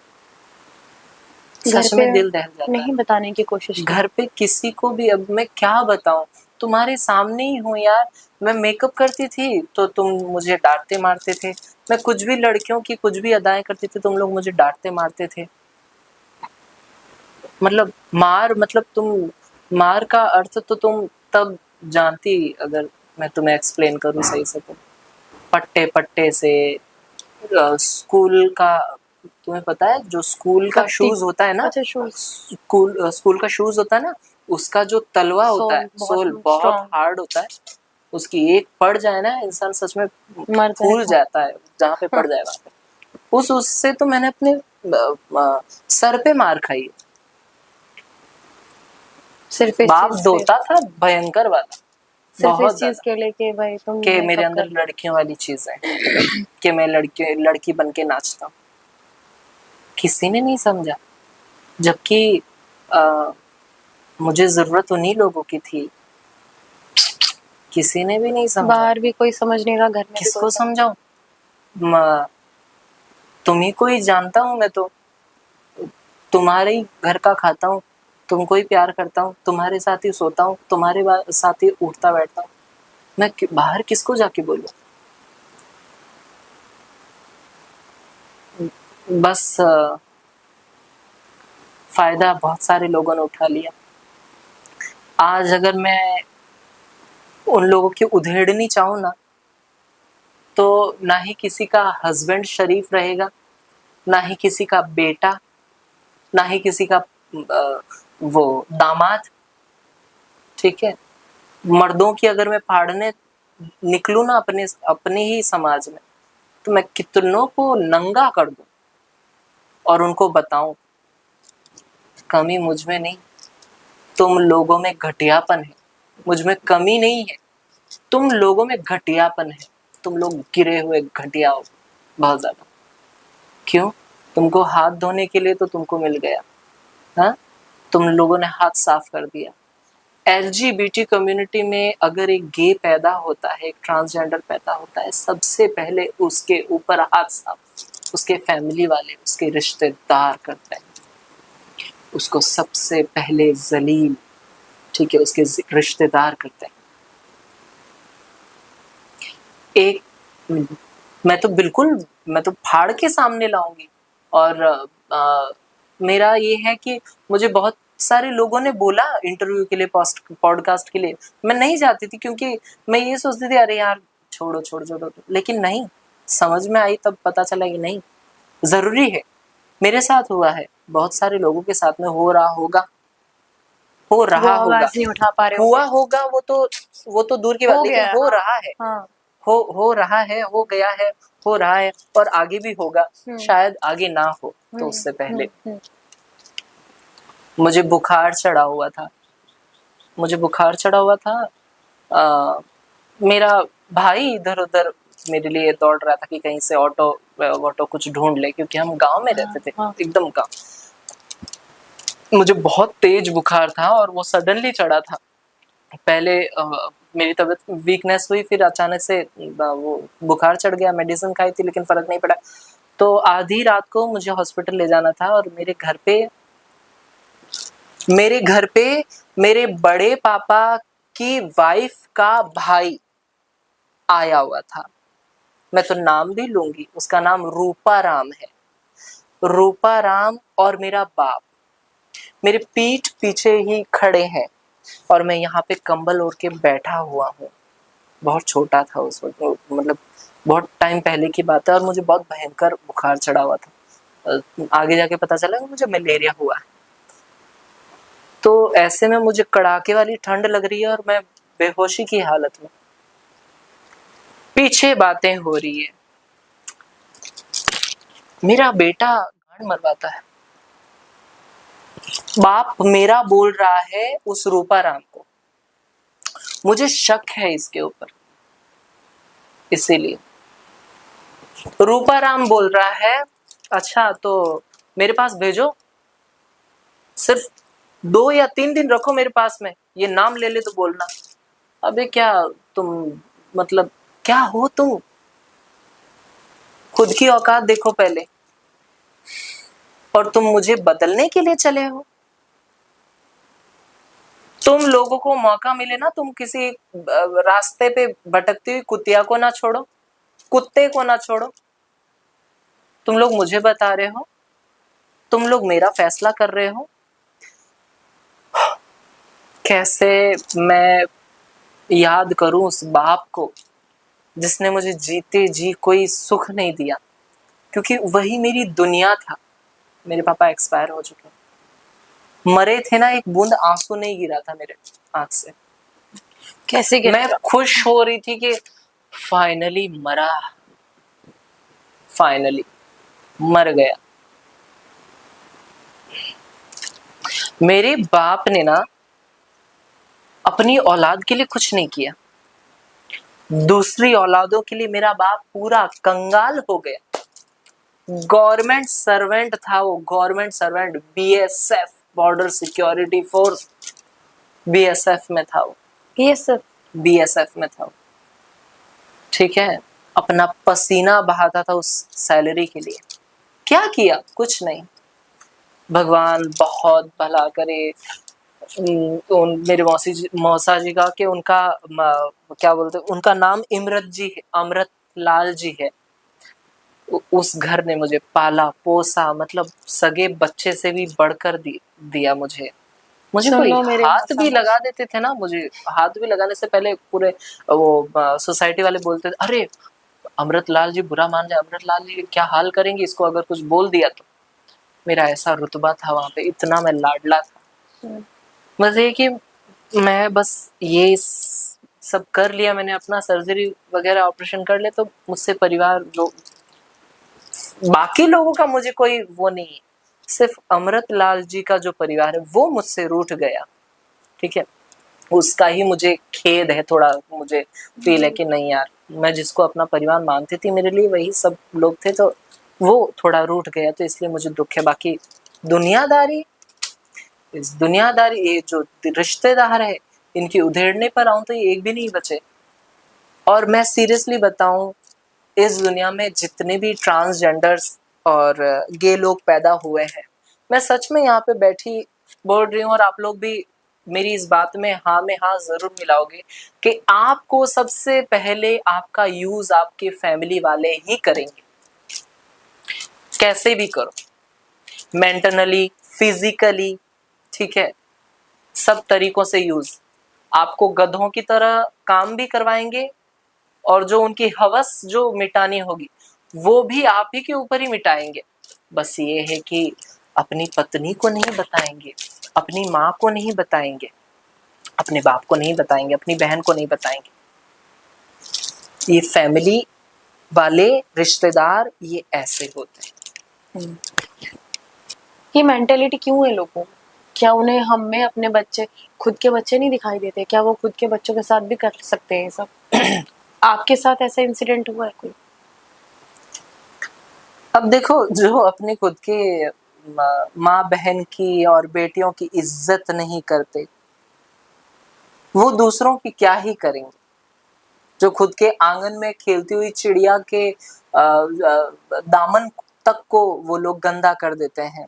की? घर सच पे में दिल दहल जाता है। नहीं बताने की कोशिश की? घर पे किसी को भी अब मैं क्या बताऊं, तुम्हारे सामने ही हूँ यार। मैं मेकअप करती थी तो तुम मुझे डांटते मारते थे, मैं कुछ भी लड़कियों की कुछ भी अदाएं करती थी तुम लोग मुझे डांटते मारते थे। मतलब मार, मतलब तुम मार का अर्थ तो तुम तब जानती, अगर मैं तुम्हें एक्सप्लेन करूँ सही से तो। पट्टे पट्टे से स्कूल का, तुम्हें पता है जो स्कूल का सख्ती। शूज होता है ना, अच्छा, शूज। स्कूल का शूज होता है ना, उसका जो तलवा होता है, सोल बहुत स्ट्रॉन्ग। हार्ड होता है। उसकी एक पड़ जाए ना, इंसान सच में मर फूल जाएगा। जाता है जहाँ पे पड़ जाए वहां पे। उस उससे तो मैंने अपने सर पे मार खाई। सिर्फ इस बाप चीज पे, धोता था भयंकर वाला, सिर्फ इस बहुत चीज ज्यादा। के लिए कि भाई तुम कि मेरे मेकअप अंदर कर रहे लड़कियों वाली चीज है, कि मैं लड़की बन के नाचता हूँ। किसी ने नहीं समझा, जबकि मुझे जरूरत उन्हीं लोगों की थी। किसी ने भी नहीं हो। समझा। बाहर भी कोई समझ नहीं रहा, घर में भी कोई किसको समझ। समझाऊं? तुम ही को ही जानता हूँ मैं तो, तुम्हारे ही घर का खाता हूँ, तुमको ही प्यार करता हूँ, तुम्हारे साथ ही सोता हूँ, तुम्हारे साथ ही उठता बैठता हूँ। मैं बाहर किसको जाके बोलूं? बस फायदा बहुत सारे लोगों ने उठा लिया। आज अगर मैं उन लोगों की उधेड़नी चाहूँ ना, तो ना ही किसी का हस्बैंड शरीफ रहेगा, ना ही किसी का बेटा, ना ही किसी का वो दामाद। ठीक है, मर्दों की अगर मैं फाड़ने निकलूं ना अपने अपने ही समाज में, तो मैं कितनों को नंगा कर दूं और उनको बताऊं कमी मुझ में नहीं, तुम लोगों में घटियापन है। मुझ में कमी नहीं है, तुम लोगों में घटियापन है। तुम लोग गिरे हुए घटिया हो बहुत ज्यादा। क्यों? तुमको हाथ धोने के लिए तो तुमको मिल गया, हाँ, तुम लोगों ने हाथ साफ कर दिया। एलजीबीटी कम्युनिटी में अगर एक गे पैदा होता है, एक ट्रांसजेंडर पैदा होता है, सबसे पहले उसके ऊपर हाथ साफ उसके फैमिली वाले, उसके रिश्तेदार करते हैं। उसको सबसे पहले जलील, ठीक है, उसके रिश्तेदार करते हैं। एक मैं तो बिल्कुल, मैं तो फाड़ के सामने लाऊंगी। और मेरा ये है कि मुझे बहुत सारे लोगों ने बोला इंटरव्यू के लिए, पॉडकास्ट के लिए, मैं नहीं जाती थी क्योंकि मैं ये सोचती थी अरे यार छोड़ो छोड़ो छोड़ो, लेकिन नहीं, समझ में आई तब पता चला कि नहीं, जरूरी है। मेरे साथ हुआ है, बहुत सारे लोगों के साथ में हो रहा होगा, हो वो रहा होगा, आवाज नहीं उठा पा रहे हुआ होंगे। होगा, वो तो दूर की बात, हो लेकिन गया है, हो हाँ। रहा है, हाँ। हो रहा है, हो गया है, हो रहा है, और आगे भी होगा। शायद आगे ना हो तो उससे पहले। मुझे बुखार चढ़ा हुआ था, मुझे बुखार चढ़ा हुआ था। मेरा भाई इधर उधर मेरे लिए दौड़ रहा था कि कहीं से ऑटो ऑटो कुछ ढूंढ ले, क्योंकि हम गांव में रहते थे, हाँ। एकदम गांव। मुझे बहुत तेज बुखार था और वो सडनली चढ़ा था। पहले मेरी तबीयत वीकनेस हुई, फिर अचानक से वो बुखार चढ़ गया। मेडिसिन खाई थी लेकिन फर्क नहीं पड़ा। तो आधी रात को मुझे हॉस्पिटल ले जाना था, और मेरे घर पे मेरे बड़े पापा की वाइफ का भाई आया हुआ था। मैं तो नाम भी लूंगी, उसका नाम रूपा राम है। रूपा राम और मेरा बाप मेरे पीठ पीछे ही खड़े हैं। और मैं यहाँ पे कंबल ओढ़ के बैठा हुआ हूँ। बहुत छोटा था उस वक्त, मतलब बहुत टाइम पहले की बात है, और मुझे बहुत भयंकर बुखार चढ़ा हुआ था। आगे जाके पता चला कि मुझे मलेरिया हुआ है। तो ऐसे में मुझे कड़ाके वाली ठंड लग रही है और मैं बेहोशी की हालत में। पीछे बातें हो रही है, मेरा बेटा गांड मरवाता है। बाप मेरा बोल रहा है उस रूपाराम को, मुझे शक है इसके ऊपर, इसीलिए रूपाराम बोल रहा है अच्छा तो मेरे पास भेजो, सिर्फ 2 या 3 दिन रखो मेरे पास में, ये नाम ले ले तो बोलना। अबे क्या तुम, मतलब क्या हो तुम, खुद की औकात देखो पहले, और तुम मुझे बदलने के लिए चले हो। तुम लोगों को मौका मिले ना, तुम किसी रास्ते पे भटकती हुई कुतिया को ना छोड़ो, कुत्ते को ना छोड़ो। तुम लोग मुझे बता रहे हो, तुम लोग मेरा फैसला कर रहे हो। कैसे मैं याद करूं उस बाप को जिसने मुझे जीते जी कोई सुख नहीं दिया, क्योंकि वही मेरी दुनिया था। मेरे पापा एक्सपायर हो चुके हैं, मरे थे ना, एक बूंद आंसू नहीं गिरा था मेरे आंख से। कैसे मैं खुश हो रही थी कि फाइनली मरा, फाइनली मर गया। मेरे बाप ने ना अपनी औलाद के लिए कुछ नहीं किया, दूसरी औलादों के लिए मेरा बाप पूरा कंगाल हो गया। गवर्नमेंट सर्वेंट था वो, government servant, BSF, border security force, BSF में था वो, बीएसएफ में था वो, ठीक है। अपना पसीना बहाता था उस सैलरी के लिए। क्या किया? कुछ नहीं। भगवान बहुत भला करे। मेरे मौसा जी का कि उनका क्या बोलते, उनका नाम इमरत जी है, अमृत लाल जी है। उस घर ने मुझे पाला पोसा, मतलब सगे बच्चे से भी बढ़कर दिया मुझे। कोई हाथ भी लगा देते थे ना, मुझे हाथ भी लगाने से पहले पूरे वो सोसाइटी वाले बोलते थे, अरे अमृत लाल जी बुरा मान जाए, अमृत लाल जी क्या हाल करेंगे इसको अगर कुछ बोल दिया तो। मेरा ऐसा रुतबा था वहां पे, इतना मैं लाडला था। बस ये कि मैं बस ये सब कर लिया मैंने, अपना सर्जरी वगैरह ऑपरेशन कर लिया, तो मुझसे परिवार जो बाकी लोगों का मुझे कोई वो नहीं, सिर्फ अमृत लाल जी का जो परिवार है वो मुझसे रूठ गया, ठीक है। उसका ही मुझे खेद है, थोड़ा मुझे फील है कि नहीं यार, मैं जिसको अपना परिवार मानती थी मेरे लिए वही सब लोग थे, तो वो थोड़ा रूठ गया, तो इसलिए मुझे दुख है। बाकी दुनियादारी, इस दुनियादारी, ये जो रिश्तेदार है इनकी उधेड़ने पर आऊं तो ये एक भी नहीं बचे। और मैं सीरियसली बताऊं, इस दुनिया में जितने भी ट्रांसजेंडर्स और गे लोग पैदा हुए हैं, मैं सच में यहाँ पे बैठी बोल रही हूँ, और आप लोग भी मेरी इस बात में हाँ जरूर मिलाओगे कि आपको सबसे पहले आपका यूज आपके फैमिली वाले ही करेंगे, कैसे भी करो, मेंटली, फिजिकली, ठीक है, सब तरीकों से यूज। आपको गधों की तरह काम भी करवाएंगे, और जो उनकी हवस जो मिटानी होगी वो भी आप ही के ऊपर ही मिटाएंगे। बस ये है कि अपनी पत्नी को नहीं बताएंगे, अपनी माँ को नहीं बताएंगे, अपने बाप को नहीं बताएंगे, अपनी बहन को नहीं बताएंगे। ये फैमिली वाले रिश्तेदार ये ऐसे होते हैं। ये मेंटेलिटी क्यों है लोगों? क्या उन्हें हम में अपने बच्चे, खुद के बच्चे नहीं दिखाई देते? क्या वो खुद के बच्चों के साथ भी कर सकते हैं सब? आपके साथ ऐसा इंसिडेंट हुआ है कोई? अब देखो, जो अपने खुद के माँ बहन की और बेटियों की इज्जत नहीं करते, वो दूसरों की क्या ही करेंगे। जो खुद के आंगन में खेलती हुई चिड़िया के दामन तक को वो लोग गंदा कर देते हैं,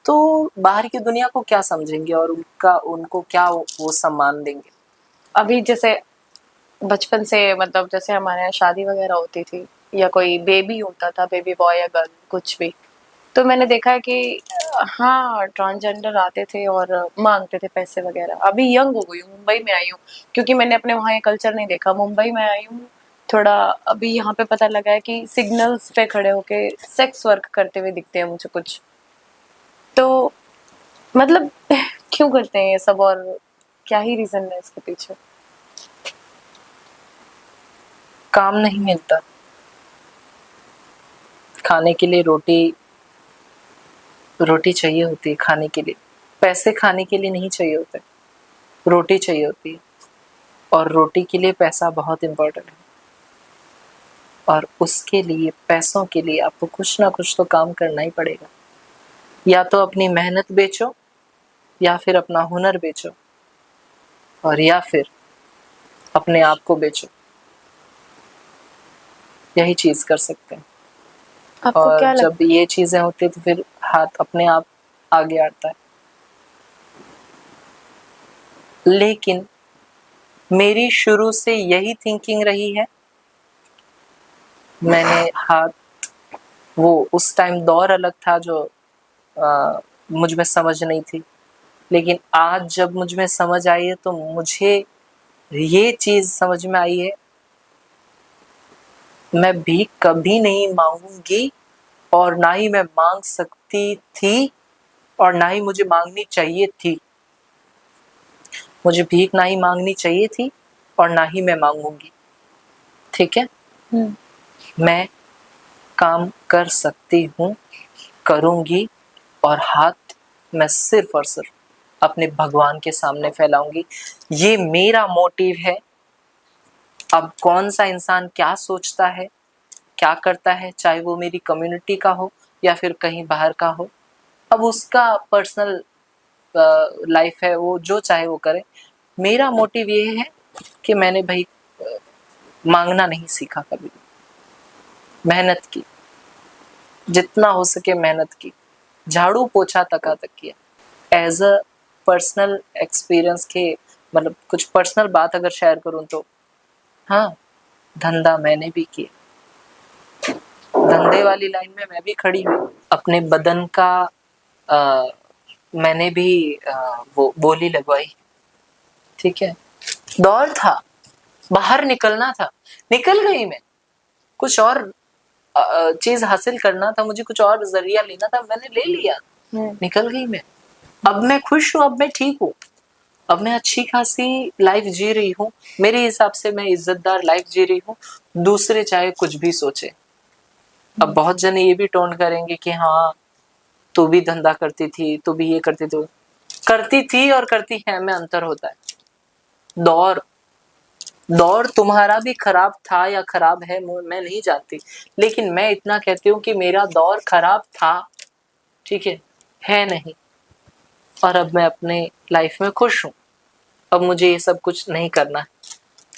तो बाहर की दुनिया को क्या समझेंगे और उनको क्या वो सम्मान देंगे। अभी जैसे बचपन से, मतलब जैसे हमारे यहाँ शादी वगैरह होती थी या कोई बेबी होता था, बेबी बॉय या गर्ल कुछ भी, तो मैंने देखा है कि हाँ ट्रांसजेंडर आते थे और मांगते थे पैसे वगैरह। अभी यंग हो गई हूँ, मुंबई में आई हूँ, क्योंकि मैंने अपने वहाँ ये कल्चर नहीं देखा। मुंबई में आई हूँ थोड़ा, अभी यहाँ पे पता लगा है कि सिग्नल्स पे खड़े होके सेक्स वर्क करते हुए दिखते हैं मुझे कुछ। तो मतलब क्यों करते हैं ये सब, और क्या ही रीजन है इसके पीछे? काम नहीं मिलता, खाने के लिए रोटी चाहिए होती है, खाने के लिए पैसे खाने के लिए नहीं चाहिए होते, रोटी चाहिए होती है। और रोटी के लिए पैसा बहुत इम्पोर्टेंट है, और उसके लिए, पैसों के लिए आपको कुछ ना कुछ तो काम करना ही पड़ेगा। या तो अपनी मेहनत बेचो, या फिर अपना हुनर बेचो, और या फिर अपने आप को बेचो। यही चीज कर सकते हैं। आपको और क्या जब ये चीजें होती है तो फिर हाथ अपने आप आगे आता है। लेकिन मेरी शुरू से यही थिंकिंग रही है। मैंने हाथ, वो उस टाइम दौर अलग था जो मुझ में समझ नहीं थी, लेकिन आज जब मुझ में समझ आई है तो मुझे ये चीज समझ में आई है, मैं भीख कभी नहीं मांगूंगी, और ना ही मैं मांग सकती थी, और ना ही मुझे मांगनी चाहिए थी। मुझे भीख ना ही मांगनी चाहिए थी, और ना ही मैं मांगूंगी। ठीक है, मैं काम कर सकती हूँ, करूंगी, और हाथ मैं सिर्फ और सिर्फ अपने भगवान के सामने फैलाऊंगी। ये मेरा मोटिव है। अब कौन सा इंसान क्या सोचता है, क्या करता है, चाहे वो मेरी कम्युनिटी का हो या फिर कहीं बाहर का हो, अब उसका पर्सनल लाइफ है, वो जो चाहे वो करे। मेरा मोटिव ये है कि मैंने भाई मांगना नहीं सीखा, कभी मेहनत की, जितना हो सके मेहनत की, झाड़ू पोछा तक किया। एज अ पर्सनल एक्सपीरियंस के, मतलब कुछ पर्सनल बात अगर शेयर करूं तो हाँ, धंधा मैंने भी किया, धंधे वाली लाइन में मैं भी खड़ी हुई। अपने बदन का मैंने भी वो बोली लगवाई। ठीक है, दौर था, बाहर निकलना था, निकल गई मैं। कुछ और चीज हासिल करना था मुझे, कुछ और जरिया लेना था, मैंने ले लिया, निकल गई मैं। अब मैं खुश हूँ, अब मैं ठीक हूँ, अब मैं अच्छी खासी लाइफ जी रही हूँ। मेरे हिसाब से मैं इज्जतदार लाइफ जी रही हूँ, दूसरे चाहे कुछ भी सोचे। अब बहुत जने ये भी टोन करेंगे कि हाँ तू भी धंधा करती थी, तू भी ये करती थी और करती है में अंतर होता है। दौर तुम्हारा भी खराब था या खराब है मैं नहीं जानती, लेकिन मैं इतना कहती हूँ कि मेरा दौर खराब था, ठीक है नहीं। और अब मैं अपने लाइफ में खुश हूँ। अब मुझे ये सब कुछ नहीं करना है।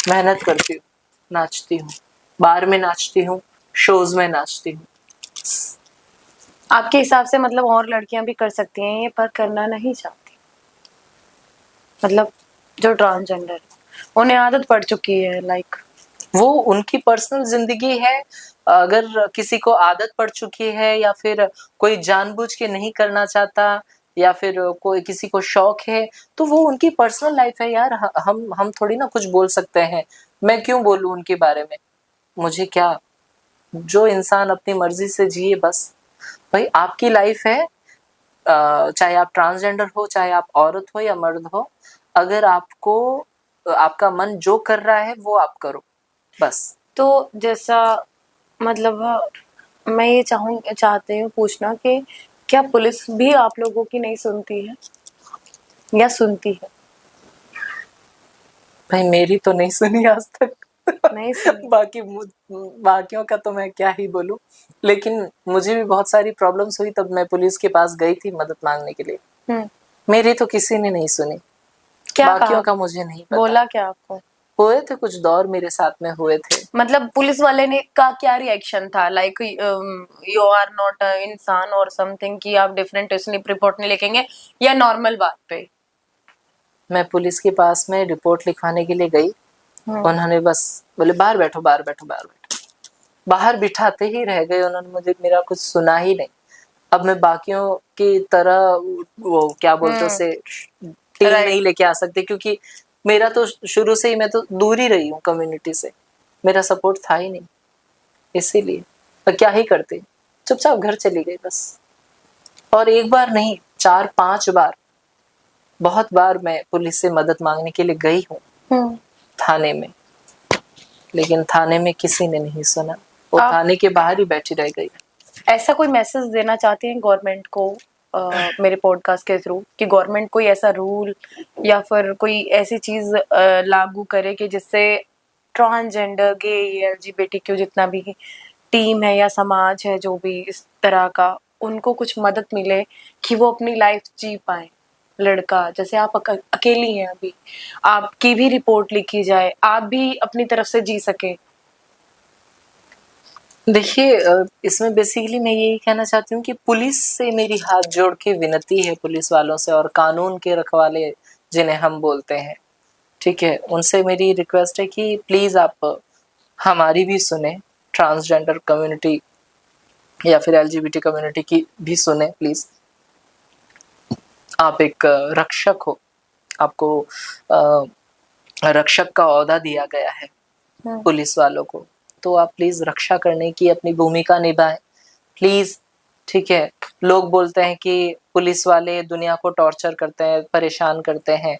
मेहनत करती हूँ, नाचती हूँ, बार में नाचती हूँ, शोज में नाचती हूँ। आपके हिसाब से मतलब और लड़कियां भी कर सकती हैं ये, पर करना नहीं चाहती? मतलब जो ट्रांसजेंडर, उन्हें आदत पड़ चुकी है, लाइक वो उनकी पर्सनल जिंदगी है। अगर किसी को आदत पड़ चुकी है, या फिर कोई जानबूझ के नहीं करना चाहता, या फिर कोई किसी को शौक है, तो वो उनकी पर्सनल लाइफ है यार। हम थोड़ी ना कुछ बोल सकते हैं। मैं क्यों बोलूं उनके बारे में, मुझे क्या। जो इंसान अपनी मर्जी से जिए बस। भाई आपकी लाइफ है, चाहे आप ट्रांसजेंडर हो, चाहे आप औरत हो या मर्द हो, अगर आपको आपका मन जो कर रहा है वो आप करो बस। तो जैसा मतलब मैं ये चाहती हूँ पूछना कि क्या पुलिस भी आप लोगों की नहीं सुनती है या सुनती है? भाई मेरी तो नहीं सुनी आज तक। नहीं सुनी। बाकियों का तो मैं क्या ही बोलूं, लेकिन मुझे भी बहुत सारी प्रॉब्लम्स हुई, तब मैं पुलिस के पास गई थी मदद मांगने के लिए। मेरी तो किसी ने नहीं सुनी। क्या बाकियों कहा? का मुझे नहीं पता। बोला क्या आपको? हुए थे कुछ दौर मेरे साथ में हुए थे। मतलब पुलिस वाले ने का क्या रिएक्शन था, लाइक यू आर नॉट इंसान और समथिंग, कि आप डिफरेंट स्लिप रिपोर्ट नहीं लिखेंगे, या नॉर्मल बात पे? मैं पुलिस के पास में रिपोर्ट लिखवाने के लिए गई, उन्होंने बस बोले बाहर बैठो, बाहर बैठो, बाहर बैठो। बाहर बिठाते ही रह गए उन्होंने, मुझे मेरा कुछ सुना ही नहीं। अब मैं बाकियों की तरह वो क्या बोलते उसे टीम नहीं लेके आ सकती, क्योंकि मेरा तो शुरू से ही मैं तो दूर ही रही हूँ कम्युनिटी से, मेरा सपोर्ट था ही नहीं, इसीलिए पर क्या ही करते, चुपचाप घर चली गई बस। और एक बार नहीं 4-5 बार, बहुत बार मैं पुलिस से मदद मांगने के लिए गई हूँ थाने में, लेकिन थाने में किसी ने नहीं सुना, वो थाने के बाहर ही बैठी रह गई। ऐसा कोई मैसेज देना चाहते हैं गवर्नमेंट को मेरे पॉडकास्ट के थ्रू कि गवर्नमेंट कोई ऐसा रूल या फिर कोई ऐसी चीज लागू करे कि जिससे ट्रांसजेंडर, गे, एलजीबीटीक्यू जितना भी टीम है या समाज है जो भी इस तरह का, उनको कुछ मदद मिले कि वो अपनी लाइफ जी पाए। लड़का जैसे आप अकेली हैं अभी, आपकी भी रिपोर्ट लिखी जाए, आप भी अपनी तरफ से जी सके। देखिए इसमें बेसिकली मैं यही कहना चाहती हूँ कि पुलिस से मेरी हाथ जोड़ के विनती है, पुलिस वालों से और कानून के रखवाले जिन्हें हम बोलते हैं, ठीक है, उनसे मेरी रिक्वेस्ट है कि प्लीज़ आप हमारी भी सुने, ट्रांसजेंडर कम्युनिटी या फिर एलजीबीटी कम्युनिटी की भी सुने प्लीज़। आप एक रक्षक हो, आपको रक्षक का ओहदा दिया गया है पुलिस वालों को, तो आप प्लीज रक्षा करने की अपनी भूमिका निभाएं प्लीज, ठीक है। लोग बोलते हैं कि पुलिस वाले दुनिया को टॉर्चर करते हैं, परेशान करते हैं,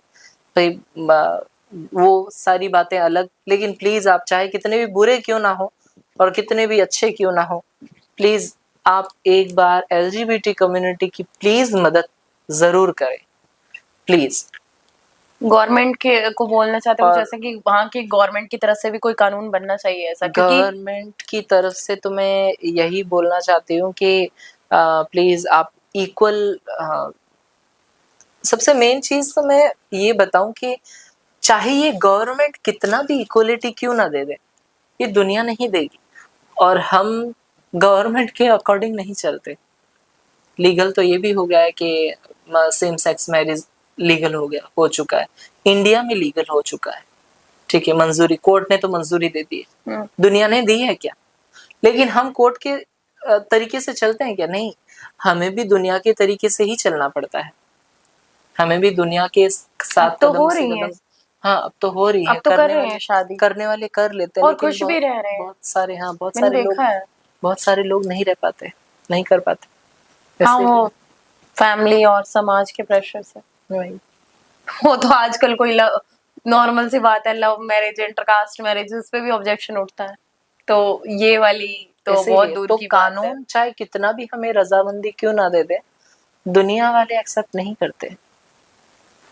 भाई वो सारी बातें अलग, लेकिन प्लीज आप चाहे कितने भी बुरे क्यों ना हो और कितने भी अच्छे क्यों ना हो, प्लीज आप एक बार एलजीबीटी कम्युनिटी की प्लीज मदद जरूर करें प्लीज। गवर्नमेंट के को बोलना चाहते हो जैसे कि वहाँ की गवर्नमेंट की तरफ से भी कोई कानून बनना चाहिए ऐसा, क्योंकि गवर्नमेंट की तरफ से तो मैं यही बोलना चाहती हूँ कि प्लीज आप इक्वल, सबसे मेन चीज तो मैं ये बताऊं कि चाहे ये गवर्नमेंट कितना भी इक्वलिटी क्यों ना दे दे, ये दुनिया नहीं देगी, और हम गवर्नमेंट के अकॉर्डिंग नहीं चलते। लीगल तो ये भी हो गया है कि सेम सेक्स मैरिज लीगल हो चुका है, इंडिया में लीगल हो चुका है, ठीक है, मंजूरी कोर्ट ने तो मंजूरी दे दी है, दुनिया ने दी है क्या? लेकिन हम कोर्ट के तरीके से चलते हैं क्या? नहीं, हमें भी दुनिया के तरीके से ही चलना पड़ता है, हमें भी दुनिया के साथ तो हो रही है। हाँ अब तो हो रही है, अब तो कर रहे हैं शादी, करने वाले कर लेते हैं, और खुश भी रह रहे हैं बहुत सारे, हाँ बहुत सारे लोग नहीं रह पाते, नहीं कर पाते। हाँ, वो फैमिली और समाज के प्रेशर से वही, वो तो आजकल कोई नॉर्मल सी बात है, लव मैरिज, इंटरकास्ट मैरिज, उस पे भी ऑब्जेक्शन उठता है, तो ये वाली तो बहुत दूर तो की कानून बात है। चाहे कितना भी हमें रजामंदी क्यों ना दे दे, दुनिया वाले एक्सेप्ट नहीं करते।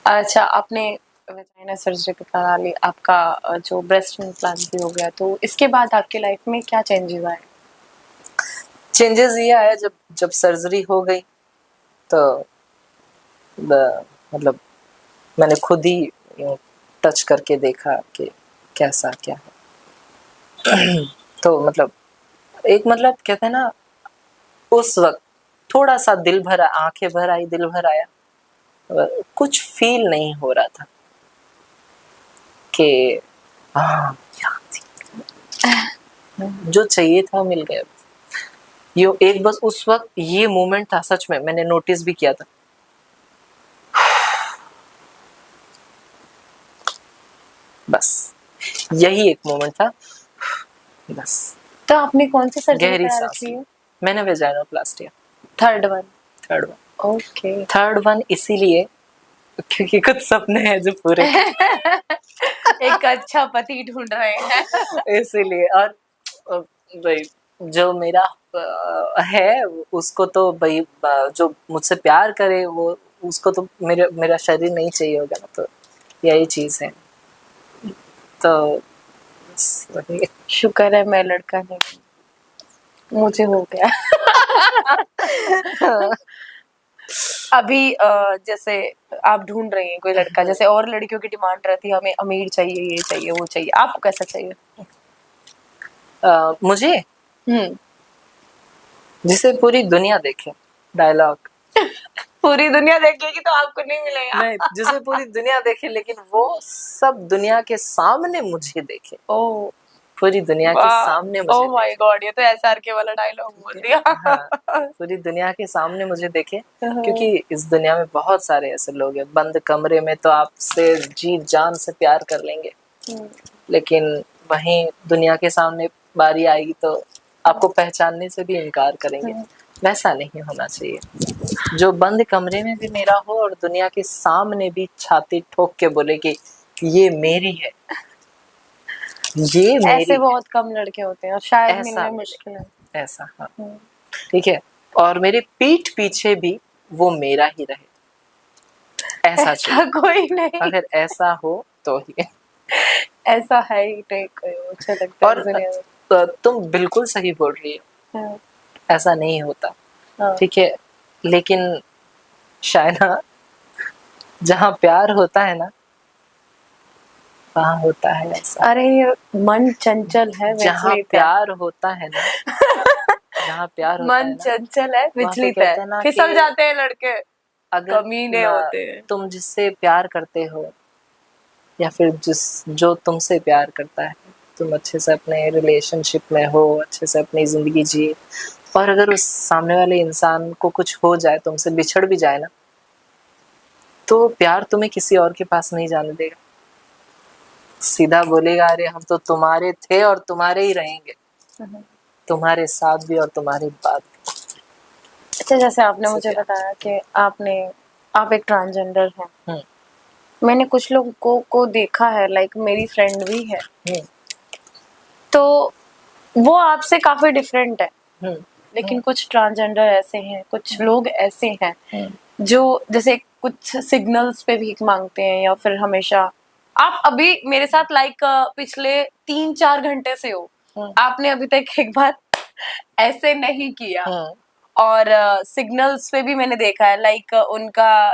अच्छा, आपने वेजाइना सर्जरी भी करा ली, आपका जो ब्रेस्ट इम्प्लांट भी हो गया, तो इसके बाद आपके लाइफ में क्या चेंजेस आए? चेंजेस ये आया जब सर्जरी हो गई तो मतलब मैंने खुद ही टच करके देखा कि कैसा क्या है तो मतलब एक, मतलब कहते हैं ना, उस वक्त थोड़ा सा दिल भरा, आंखें भर आई, दिल भर आया, कुछ फील नहीं हो रहा था कि हाँ जो चाहिए था मिल गया। ये एक बस उस वक्त ये मोमेंट था, सच में मैंने नोटिस भी किया था, बस यही एक मोमेंट था बस। तो आपने कौन सी सर्जरी गहरी करा सांस रखी है? मैंने vaginoplasty. Third one? Okay, third one इसीलिए क्योंकि कुछ सपने हैं जो पूरे एक अच्छा पति ढूंढ रहे हैं इसीलिए। और भाई जो मेरा है उसको तो भाई जो मुझसे प्यार करे वो, उसको तो मेरा शरीर नहीं चाहिए होगा ना, तो यही चीज है। तो शुक्र है मैं लड़का नहीं, मुझे हो गया अभी जैसे आप ढूंढ रही हैं कोई लड़का, जैसे और लड़कियों की डिमांड रहती है हमें अमीर चाहिए, ये चाहिए, वो चाहिए, आपको कैसा चाहिए? मुझे जिसे पूरी दुनिया देखे, डायलॉग पूरी दुनिया देखेगी तो आपको नहीं मिलेगा। नहीं, जिसे पूरी दुनिया देखे लेकिन वो सब दुनिया के सामने मुझे देखे। ओ, पूरी दुनिया के सामने मुझे ओह माय गॉड, ये तो एसआरके वाला डायलॉग बोल दिया। हाँ, पूरी दुनिया के सामने मुझे देखे, क्योंकि इस दुनिया में बहुत सारे ऐसे लोग हैं, बंद कमरे में तो आपसे जी जान से प्यार कर लेंगे, लेकिन वहीं दुनिया के सामने बारी आएगी तो आपको पहचानने से भी इनकार करेंगे। वैसा नहीं होना चाहिए। जो बंद कमरे में भी मेरा हो और दुनिया के सामने भी छाती ठोक के बोले कि ये मेरी है, ये मेरी ऐसे बहुत कम लड़के होते हैं और शायद ऐसा मिलने मुश्किल है। ऐसा, हाँ ठीक है। और मेरे पीठ पीछे भी वो मेरा ही रहे, ऐसा चाहिए। कोई नहीं, अगर ऐसा हो तो ही। ऐसा है ही नहीं कोई, अच्छा लगता है और इस दुनिया में। तुम बिल्कुल सही बोल रही हो, हाँ, ऐसा नहीं होता, हाँ। ठीक है। लेकिन शायना, जहाँ प्यार होता है ना, वहाँ होता है ऐसा। अरे मन चंचल है, जहाँ विचलित है। प्यार होता है ना, जहाँ प्यार होता है मन ना, चंचल है, वहाँ पे विचलित कहते है, हैं ना फिसल कि जाते हैं लड़के, अगर कमीने होते हैं। तुम जिससे प्यार करते हो या फिर जो तुमसे प्यार करता है, तुम अच्छे से अपने रिलेशनशिप में हो, अच्छे से अपनी जिंदगी जिए, और अगर उस सामने वाले इंसान को कुछ हो जाए, तुमसे बिछड़ भी जाए ना, तो प्यार तुम्हें किसी और के पास नहीं जाने देगा। सीधा बोलेगा, अरे हम तो तुम्हारे थे और तुम्हारे ही रहेंगे, तुम्हारे साथ भी और तुम्हारे बाद भी। अच्छा, जैसे आपने मुझे बताया कि आप एक ट्रांसजेंडर हैं। मैंने कुछ लोगों को देखा है, लाइक मेरी फ्रेंड भी है, तो वो आपसे काफी डिफरेंट है। लेकिन कुछ ट्रांसजेंडर ऐसे हैं, कुछ लोग ऐसे हैं जो जैसे कुछ सिग्नल्स पे भीख मांगते हैं, या फिर हमेशा आप अभी मेरे साथ लाइक पिछले 3-4 घंटे से हो, आपने अभी तक एक बार ऐसे नहीं किया। और सिग्नल्स पे भी मैंने देखा है, लाइक उनका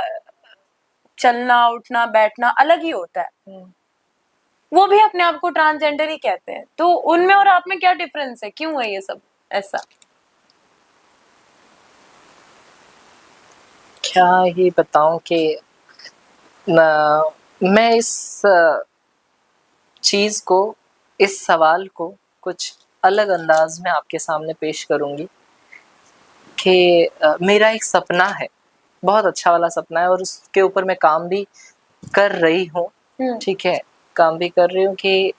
चलना उठना बैठना अलग ही होता है। वो भी अपने आप को ट्रांसजेंडर ही कहते हैं, तो उनमें और आप में क्या डिफरेंस है, क्यों है ये सब ऐसा? क्या ही बताऊं कि मैं इस चीज को, इस सवाल को कुछ अलग अंदाज में आपके सामने पेश करूंगी कि मेरा एक सपना है, बहुत अच्छा वाला सपना है, और उसके ऊपर मैं काम भी कर रही हूँ, ठीक है। काम भी कर रही हूँ कि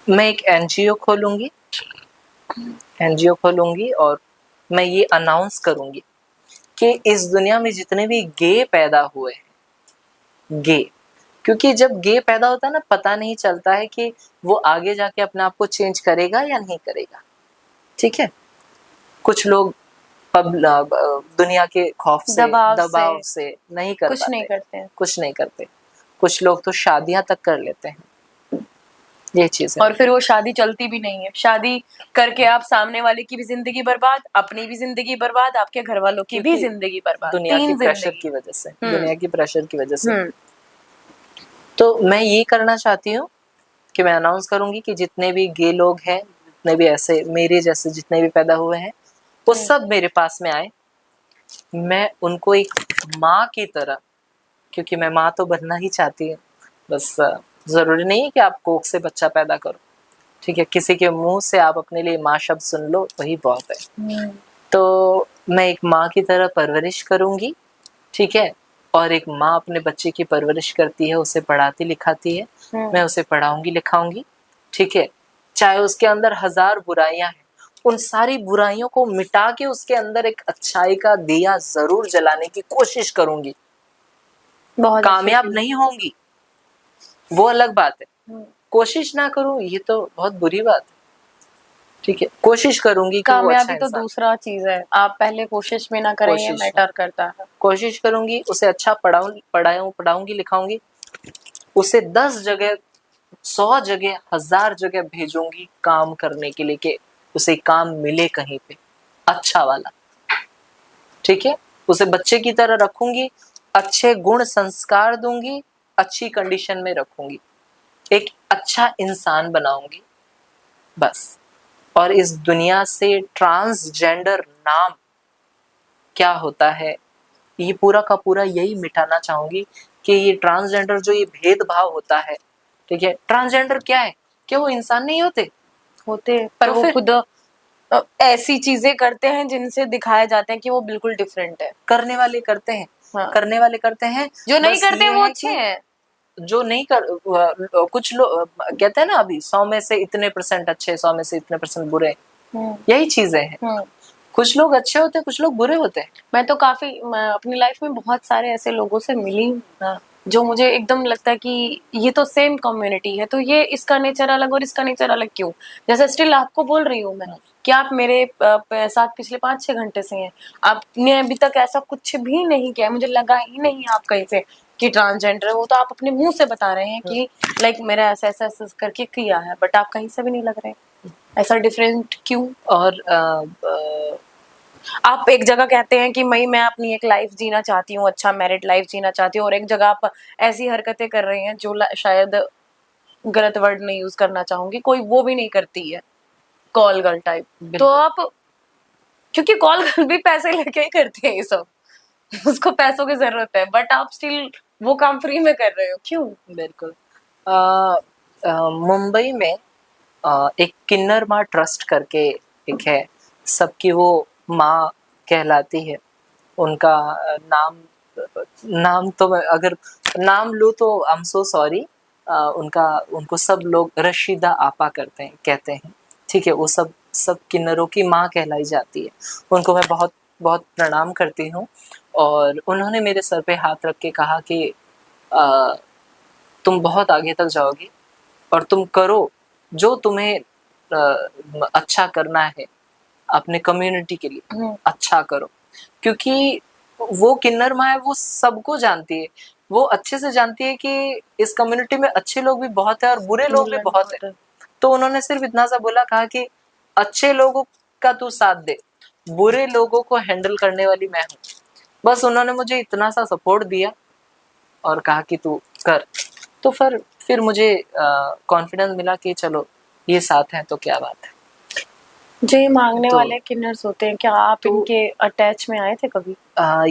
मैं एक एनजीओ खोलूंगी और मैं ये अनाउंस करूंगी कि इस दुनिया में जितने भी गे पैदा हुए हैं, गे, क्योंकि जब गे पैदा होता है ना, पता नहीं चलता है कि वो आगे जाके अपने आप को चेंज करेगा या नहीं करेगा, ठीक है। कुछ लोग दुनिया के खौफ से, दबाव से नहीं कर कुछ पाते, नहीं करते हैं। कुछ नहीं करते। कुछ लोग तो शादियां तक कर लेते हैं, ये चीज है। और फिर वो शादी चलती भी नहीं है, शादी करके आप सामने वाले की भी जिंदगी बर्बाद, अपनी भी जिंदगी बर्बाद, आपके घर वालों की भी जिंदगी बर्बाद, दुनिया की प्रेशर की वजह से, दुनिया की प्रेशर की वजह से। तो मैं ये करना चाहती हूँ कि मैं अनाउंस करूंगी कि जितने भी गे लोग हैं, जितने भी ऐसे मेरे जैसे जितने भी पैदा हुए हैं, वो सब मेरे पास में आए। मैं उनको एक माँ की तरह, क्योंकि मैं माँ तो बनना ही चाहती हूँ, बस जरूरी नहीं है कि आप कोख से बच्चा पैदा करो, ठीक है। किसी के मुंह से आप अपने लिए माँ शब्द सुन लो, वही बहुत है। तो मैं एक माँ की तरह परवरिश करूंगी, ठीक है। और एक माँ अपने बच्चे की परवरिश करती है, उसे पढ़ाती लिखाती है, मैं उसे पढ़ाऊंगी लिखाऊंगी, ठीक है। चाहे उसके अंदर 1000 बुराइयां हैं, उन सारी बुराइयों को मिटा के उसके अंदर एक अच्छाई का दिया जरूर जलाने की कोशिश करूंगी। कामयाब नहीं होंगी वो अलग बात है, कोशिश ना करूं ये तो बहुत बुरी बात है, ठीक है। कोशिश करूंगी कि कामयाबी वो तो दूसरा चीज है, आप पहले कोशिश में ना करें, ये मैटर करता है। कोशिश करूंगी, उसे अच्छा पढ़ाऊंगी लिखाऊंगी, उसे 10 जगह 100 जगह 1000 जगह भेजूंगी काम करने के लिए, कि उसे काम मिले कहीं पे अच्छा वाला, ठीक है। उसे बच्चे की तरह रखूंगी, अच्छे गुण संस्कार दूंगी, अच्छी कंडीशन में रखूंगी, एक अच्छा इंसान बनाऊंगी, बस। और इस दुनिया से ट्रांसजेंडर नाम क्या होता है, ये पूरा का पूरा यही मिटाना चाहूंगी कि ये ट्रांसजेंडर जो ये भेदभाव होता है, ठीक है, ट्रांसजेंडर क्या है? क्या वो इंसान नहीं होते? होते, पर तो वो फिर खुद ऐसी चीजें करते हैं जिनसे दिखाया जाता है कि वो बिल्कुल डिफरेंट है। करने वाले करते हैं, हाँ। करने वाले करते हैं। जो नहीं बस करते ये वो है अच्छे कि हैं। जो नहीं कर कुछ लोग कहते हैं ना, अभी 100 में से इतने % अच्छे, 100 में से इतने % बुरे, यही चीजें हैं। कुछ लोग अच्छे होते हैं, कुछ लोग बुरे होते हैं। मैं तो मैं अपनी लाइफ में बहुत सारे ऐसे लोगों से मिली हूँ हाँ, जो मुझे एकदम लगता है कि ये तो सेम कम्युनिटी है, तो ये इसका नेचर अलग और इसका नेचर अलग क्यों? जैसे स्टिल आपको बोल रही हूँ मैं कि आप मेरे साथ पिछले 5-6 घंटे से हैं, आपने अभी तक ऐसा कुछ भी नहीं किया, मुझे लगा ही नहीं आप कहीं से कि ट्रांसजेंडर है। वो तो आप अपने मुंह से बता रहे हैं कि लाइक मेरा ऐसा ऐसा ऐसा करके किया है, बट आप कहीं से भी नहीं लग रहे। ऐसा डिफरेंट क्यों? और आप एक जगह कहते हैं कि मैं अपनी एक लाइफ जीना चाहती हूँ, अच्छा मैरिड लाइफ जीना चाहती हूँ, और एक जगह आप ऐसी हरकतें कर रहे हैं जो शायद गलत वर्ड नहीं यूज करना चाहूंगी, कोई वो भी नहीं करती है, कॉल गर्ल टाइप। तो आप, क्योंकि कॉल गर्ल भी पैसे लेके ही करते हैं ये सब, उसको पैसों की जरूरत है, बट आप स्टिल वो काम फ्री में कर रहे हो, क्यों? बिल्कुल। मुंबई में एक किन्नर माँ ट्रस्ट करके एक है, सबकी वो माँ कहलाती है। उनका नाम नाम तो मैं अगर नाम लूँ तो आई एम सो सॉरी। उनको सब लोग रशीदा आपा कहते हैं। ठीक है, वो सब सब किन्नरों की माँ कहलाई जाती है। उनको मैं बहुत बहुत प्रणाम करती हूँ। और उन्होंने मेरे सर पे हाथ रख के कहा कि तुम बहुत आगे तक जाओगी और तुम करो जो तुम्हें अच्छा करना है, अपने कम्युनिटी के लिए अच्छा करो। क्योंकि वो किन्नर माँ है, वो सबको जानती है, वो अच्छे से जानती है कि इस कम्युनिटी में अच्छे लोग भी बहुत है और बुरे लोग भी बहुत है। तो उन्होंने सिर्फ इतना सा बोला, कहा कि अच्छे लोगों का तू साथ दे, बुरे लोगों को हैंडल करने वाली मैं हूँ। बस उन्होंने मुझे इतना सा सपोर्ट दिया और कहा कि तू कर। तो फिर मुझे कॉन्फिडेंस मिला कि चलो ये साथ हैं तो क्या बात है। जो ये मांगने तो वाले किन्नर्स होते हैं, क्या आप इनके अटैच में आए थे कभी?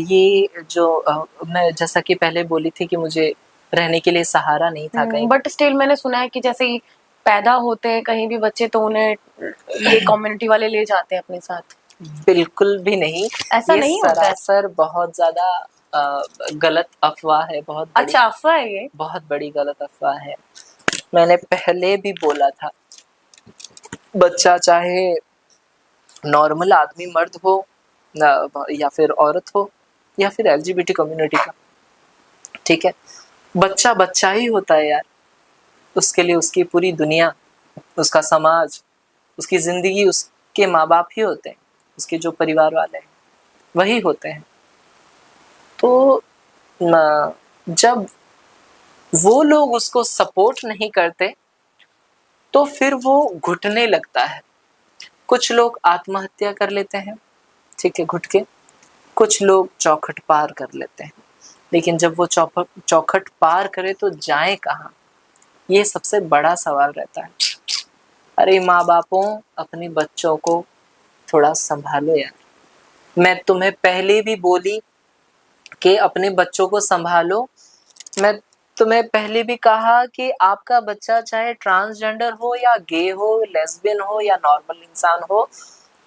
ये जो मैं जैसा कि पहले बोली थी कि मुझे रहने के लिए सहारा नहीं था कहीं, बट स्टिल मैंने सुना है कि जैसे ही पैदा होते हैं कहीं भी बच्चे तो उन्हें ये कम्युनिटी वाले ले जाते हैं अपने साथ। बिल्कुल भी नहीं। ऐसा ये नहीं होता है? सरासर बहुत ज्यादा गलत अफवाह है, बहुत बड़ी। अच्छा, अफवाह है ये? बहुत बड़ी गलत अफवाह है। मैंने पहले भी बोला था, बच्चा चाहे नॉर्मल आदमी मर्द हो या फिर औरत हो या फिर LGBT कम्युनिटी का, ठीक है, बच्चा बच्चा ही होता है यार। उसके लिए उसकी पूरी दुनिया, उसका समाज, उसकी जिंदगी उसके माँ बाप ही होते हैं, उसके जो परिवार वाले हैं वही होते हैं। तो जब वो लोग उसको सपोर्ट नहीं करते तो फिर वो घुटने लगता है। कुछ लोग आत्महत्या कर लेते हैं, ठीक है, घुट के। कुछ लोग चौखट पार कर लेते हैं, लेकिन जब वो चौखट पार करे तो जाए कहाँ, ये सबसे बड़ा सवाल रहता है। अरे माँ बापों, अपने बच्चों को थोड़ा संभालो यार। मैं तुम्हें पहले भी बोली कि अपने बच्चों को संभालो। मैं तुम्हें पहले भी कहा कि आपका बच्चा चाहे ट्रांसजेंडर हो या गे हो, लेस्बियन हो या नॉर्मल इंसान हो,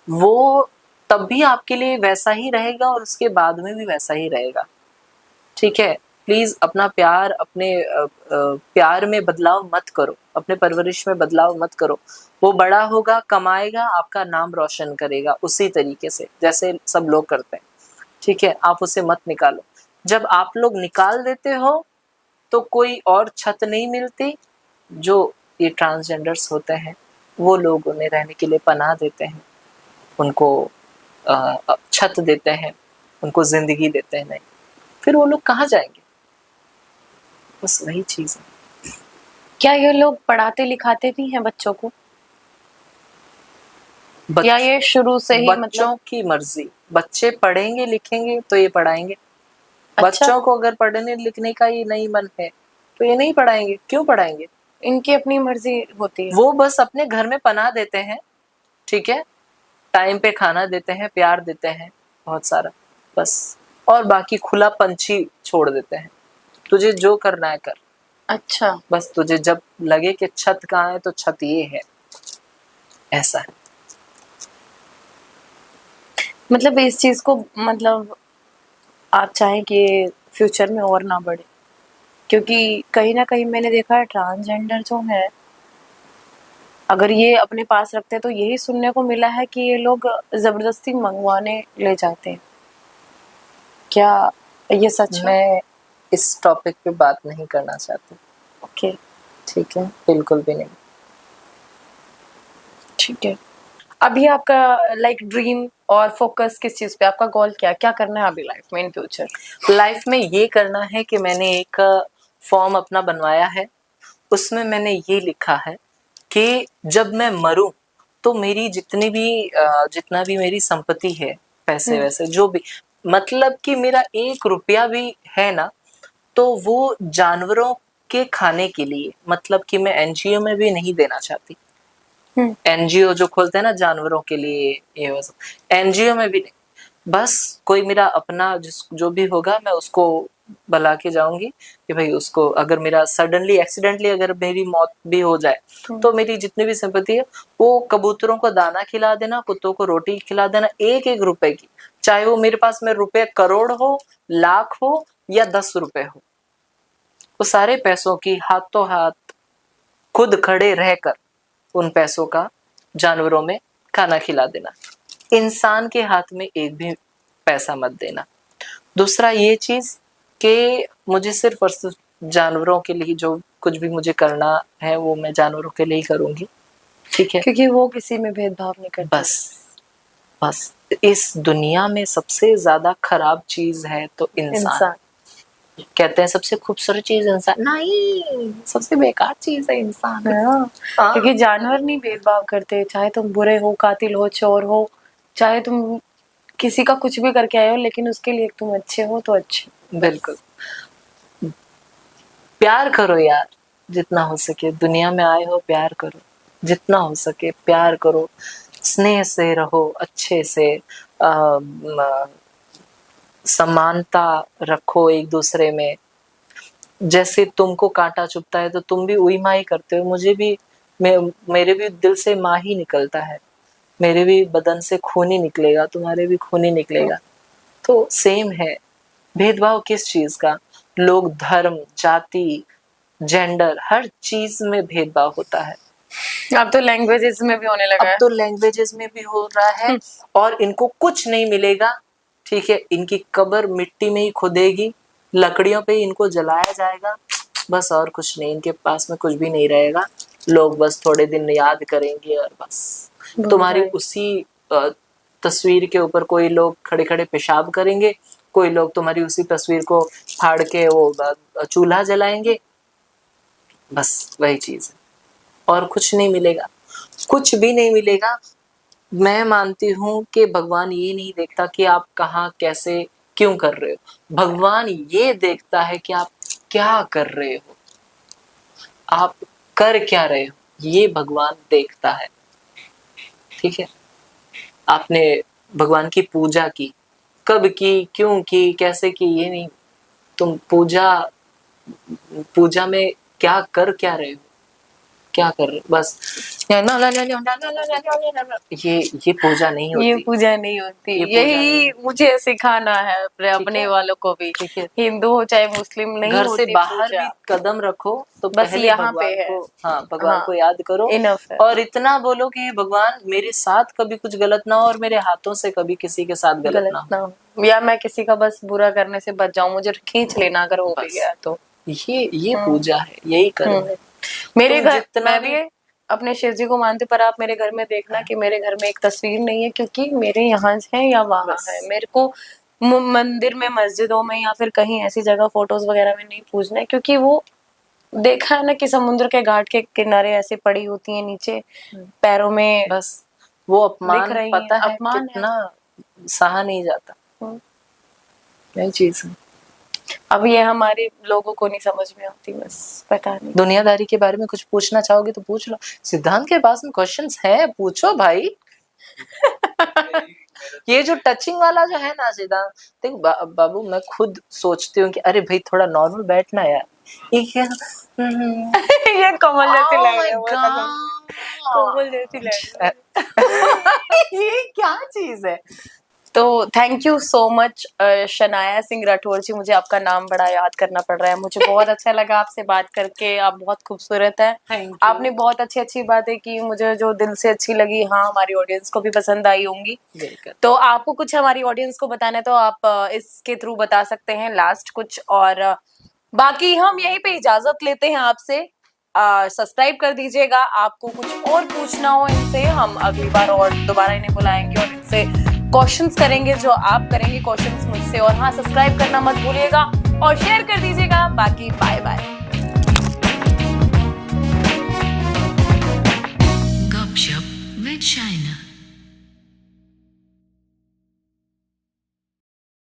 वो तब भी आपके लिए वैसा ही रहेगा और उसके बाद में भी वैसा ही रहेगा। ठीक है, प्लीज अपना प्यार, अपने प्यार में बदलाव मत करो, अपने परवरिश में बदलाव मत करो। वो बड़ा होगा, कमाएगा, आपका नाम रोशन करेगा उसी तरीके से जैसे सब लोग करते हैं। ठीक है, आप उसे मत निकालो। जब आप लोग निकाल देते हो तो कोई और छत नहीं मिलती। जो ये ट्रांसजेंडर्स होते हैं वो लोग उन्हें रहने के लिए पनाह देते हैं, उनको छत देते हैं, उनको जिंदगी देते हैं। नहीं, फिर वो लोग कहाँ जाएंगे? बस वही चीज है। क्या ये लोग पढ़ाते लिखाते भी हैं बच्चों को, या ये शुरू से ही बच्चों की मर्जी। बच्चे पढ़ेंगे लिखेंगे तो ये पढ़ाएंगे। अच्छा? बच्चों को अगर पढ़ने लिखने का ही नहीं मन है तो ये नहीं पढ़ाएंगे। क्यों पढ़ाएंगे? इनकी अपनी मर्जी होती है। वो बस अपने घर में पनाह देते हैं, ठीक है, टाइम पे खाना देते हैं, प्यार देते हैं बहुत सारा, बस। और बाकी खुला पंछी छोड़ देते हैं, तुझे जो करना है कर। अच्छा, बस तुझे जब लगे कि छत कहाँ है तो छत ये है, ऐसा है। मतलब इस चीज को, मतलब आप चाहें कि फ्यूचर में और ना बढ़े, क्योंकि कहीं ना कहीं मैंने देखा है ट्रांसजेंडर जो है, अगर ये अपने पास रखते हैं तो यही सुनने को मिला है कि ये लोग जबरदस्ती मंगवाने ले जाते हैं। क्या ये सच है? मैं इस टॉपिक पे बात नहीं करना चाहती। ओके, ठीक है, बिल्कुल भी नहीं। ठीक है। अभी आपका लाइक ड्रीम और फोकस किस चीज पे, आपका गोल क्या, क्या करना है अभी लाइफ में इन फ्यूचर? लाइफ में ये करना है कि मैंने एक फॉर्म अपना बनवाया है, उसमें मैंने ये लिखा है कि जब मैं मरूं तो मेरी जितना भी मेरी संपत्ति है, पैसे वैसे जो भी, मतलब कि मेरा 1 रुपया भी है ना, तो वो जानवरों के खाने के लिए, मतलब कि मैं एनजीओ में भी नहीं देना चाहती। एनजीओ जो खोलते हैं ना जानवरों के लिए, ये वो सब, एनजीओ में भी नहीं। बस कोई मेरा अपना जो भी होगा मैं उसको बुला के जाऊंगी कि भाई उसको, अगर मेरा सडनली एक्सीडेंटली अगर मेरी मौत भी हो जाए तो मेरी जितनी भी संपत्ति है वो कबूतरों को दाना खिला देना, कुत्तों को रोटी खिला देना, 1-1 रुपए की, चाहे वो मेरे पास में रुपए करोड़ हो, लाख हो या 10 रुपए हो, वो सारे पैसों की हाथों हाथ खुद खड़े रहकर उन पैसों का जानवरों में खाना खिला देना। इंसान के हाथ में एक भी पैसा मत देना। दूसरा ये चीज कि मुझे सिर्फ और सिर्फ जानवरों के लिए जो कुछ भी मुझे करना है वो मैं जानवरों के लिए ही करूंगी। ठीक है, क्योंकि वो किसी में भेदभाव नहीं करते। बस इस दुनिया में सबसे ज्यादा खराब चीज है तो इंसान। कहते हैं सबसे खूबसूरत चीज इंसान, नहीं, सबसे बेकार चीज है इंसान। क्योंकि जानवर नहीं भेदभाव करते, चाहे तुम बुरे हो, कातिल हो, चोर हो, चाहे तुम किसी का कुछ भी करके आए हो, लेकिन उसके लिए तुम अच्छे हो तो अच्छे। बिल्कुल, प्यार करो यार, जितना हो सके दुनिया में आए हो प्यार करो, जितना हो सके प्यार करो, स्नेह से रहो, अच्छे से समानता रखो एक दूसरे में। जैसे तुमको कांटा चुभता है तो तुम भी उई माई करते हो, मेरे भी दिल से माँ ही निकलता है, मेरे भी बदन से खून ही निकलेगा, तुम्हारे भी खून ही निकलेगा, तो सेम है। भेदभाव किस चीज का? लोग धर्म, जाति, जेंडर, हर चीज में भेदभाव होता है। अब तो लैंग्वेजेस में भी होने लगा है। अब तो लैंग्वेजेस में भी हो रहा है और इनको कुछ नहीं मिलेगा। ठीक है, इनकी कब्र मिट्टी में ही खुदेगी, लकड़ियों पे ही इनको जलाया जाएगा, बस और कुछ नहीं, इनके पास में कुछ भी नहीं रहेगा। लोग बस थोड़े दिन याद करेंगे और बस तुम्हारी उसी तस्वीर के ऊपर कोई लोग खड़े खड़े पेशाब करेंगे, कोई लोग तुम्हारी उसी तस्वीर को फाड़ के वो चूल्हा जलाएंगे, बस वही चीज है और कुछ नहीं मिलेगा, कुछ भी नहीं मिलेगा। मैं मानती हूँ कि भगवान ये नहीं देखता कि आप कहाँ कैसे क्यों कर रहे हो, भगवान ये देखता है कि आप क्या कर रहे हो, आप कर क्या रहे हो, ये भगवान देखता है। ठीक है, आपने भगवान की पूजा की, कब की, क्यों की, कैसे की, ये नहीं, तुम पूजा में क्या कर क्या रहे हो, क्या कर रहे हो, बस ये पूजा नहीं होती, ये पूजा नहीं होती, यही मुझे सिखाना है अपने वालों को भी। हिंदू हो चाहे मुस्लिम, नहीं घर होती से बाहर पूजा। भी कदम रखो तो बस पहले यहाँ पे भगवान है। को, हाँ भगवान को याद करो, इनफ है। और इतना बोलो कि भगवान मेरे साथ कभी कुछ गलत ना हो और मेरे हाथों से कभी किसी के साथ गलत ना हो, या मैं किसी का बस बुरा करने से बच जाऊं, मुझे खींच लेना अगर हो भी गया तो। ये पूजा है, यही कर्म है। मेरे घर, मैं भी अपने शिव जी को मानती, पर आप मेरे घर में देखना कि मेरे घर में एक तस्वीर नहीं है, क्योंकि मेरे यहाँ है या वहाँ है, मेरे को मंदिर में, मस्जिदों में या फिर कहीं ऐसी जगह फोटोज वगैरह में नहीं पूजना है, क्योंकि वो देखा है ना कि समुद्र के घाट के किनारे ऐसे पड़ी होती है नीचे पैरों में, बस वो अपमान पता है अपमान कितना सहा नहीं जाता, यही चीज है। अब ये हमारे लोगों को नहीं समझ में आती, बस पता नहीं। दुनियादारी के बारे में कुछ पूछना चाहोगे तो पूछ लो, सिद्धांत के पास में क्वेश्चंस है, पूछो भाई। ये जो टचिंग वाला जो है ना सिद्धांत, देख बाबू मैं खुद सोचती हूँ कि अरे भाई थोड़ा नॉर्मल बैठना यार, ये क्या ये कमल जैसी लग रही है, वो कमल जैसी लग रही है। ये क्या चीज है? तो thank you so much Shanaya Singh Rathore ji, मुझे आपका नाम बड़ा याद करना पड़ रहा है, मुझे बहुत अच्छा लगा आपसे बात करके, आप बहुत खूबसूरत हैं, आपने बहुत अच्छी अच्छी बातें की मुझे जो दिल से अच्छी लगी, हाँ हमारी ऑडियंस को भी पसंद आई होंगी। तो आपको कुछ हमारी ऑडियंस को बताना है तो आप इसके थ्रू बता सकते हैं लास्ट कुछ, और बाकी हम यहीं पे इजाजत लेते हैं आपसे। सब्सक्राइब कर दीजिएगा, आपको कुछ और पूछना हो इनसे हम अगली बार और दोबारा इन्हें बुलाएंगे और इनसे क्वेश्चंस करेंगे जो आप करेंगे क्वेश्चंस मुझसे। और हाँ, सब्सक्राइब करना मत भूलिएगा और शेयर कर दीजिएगा। बाकी बाय बाय।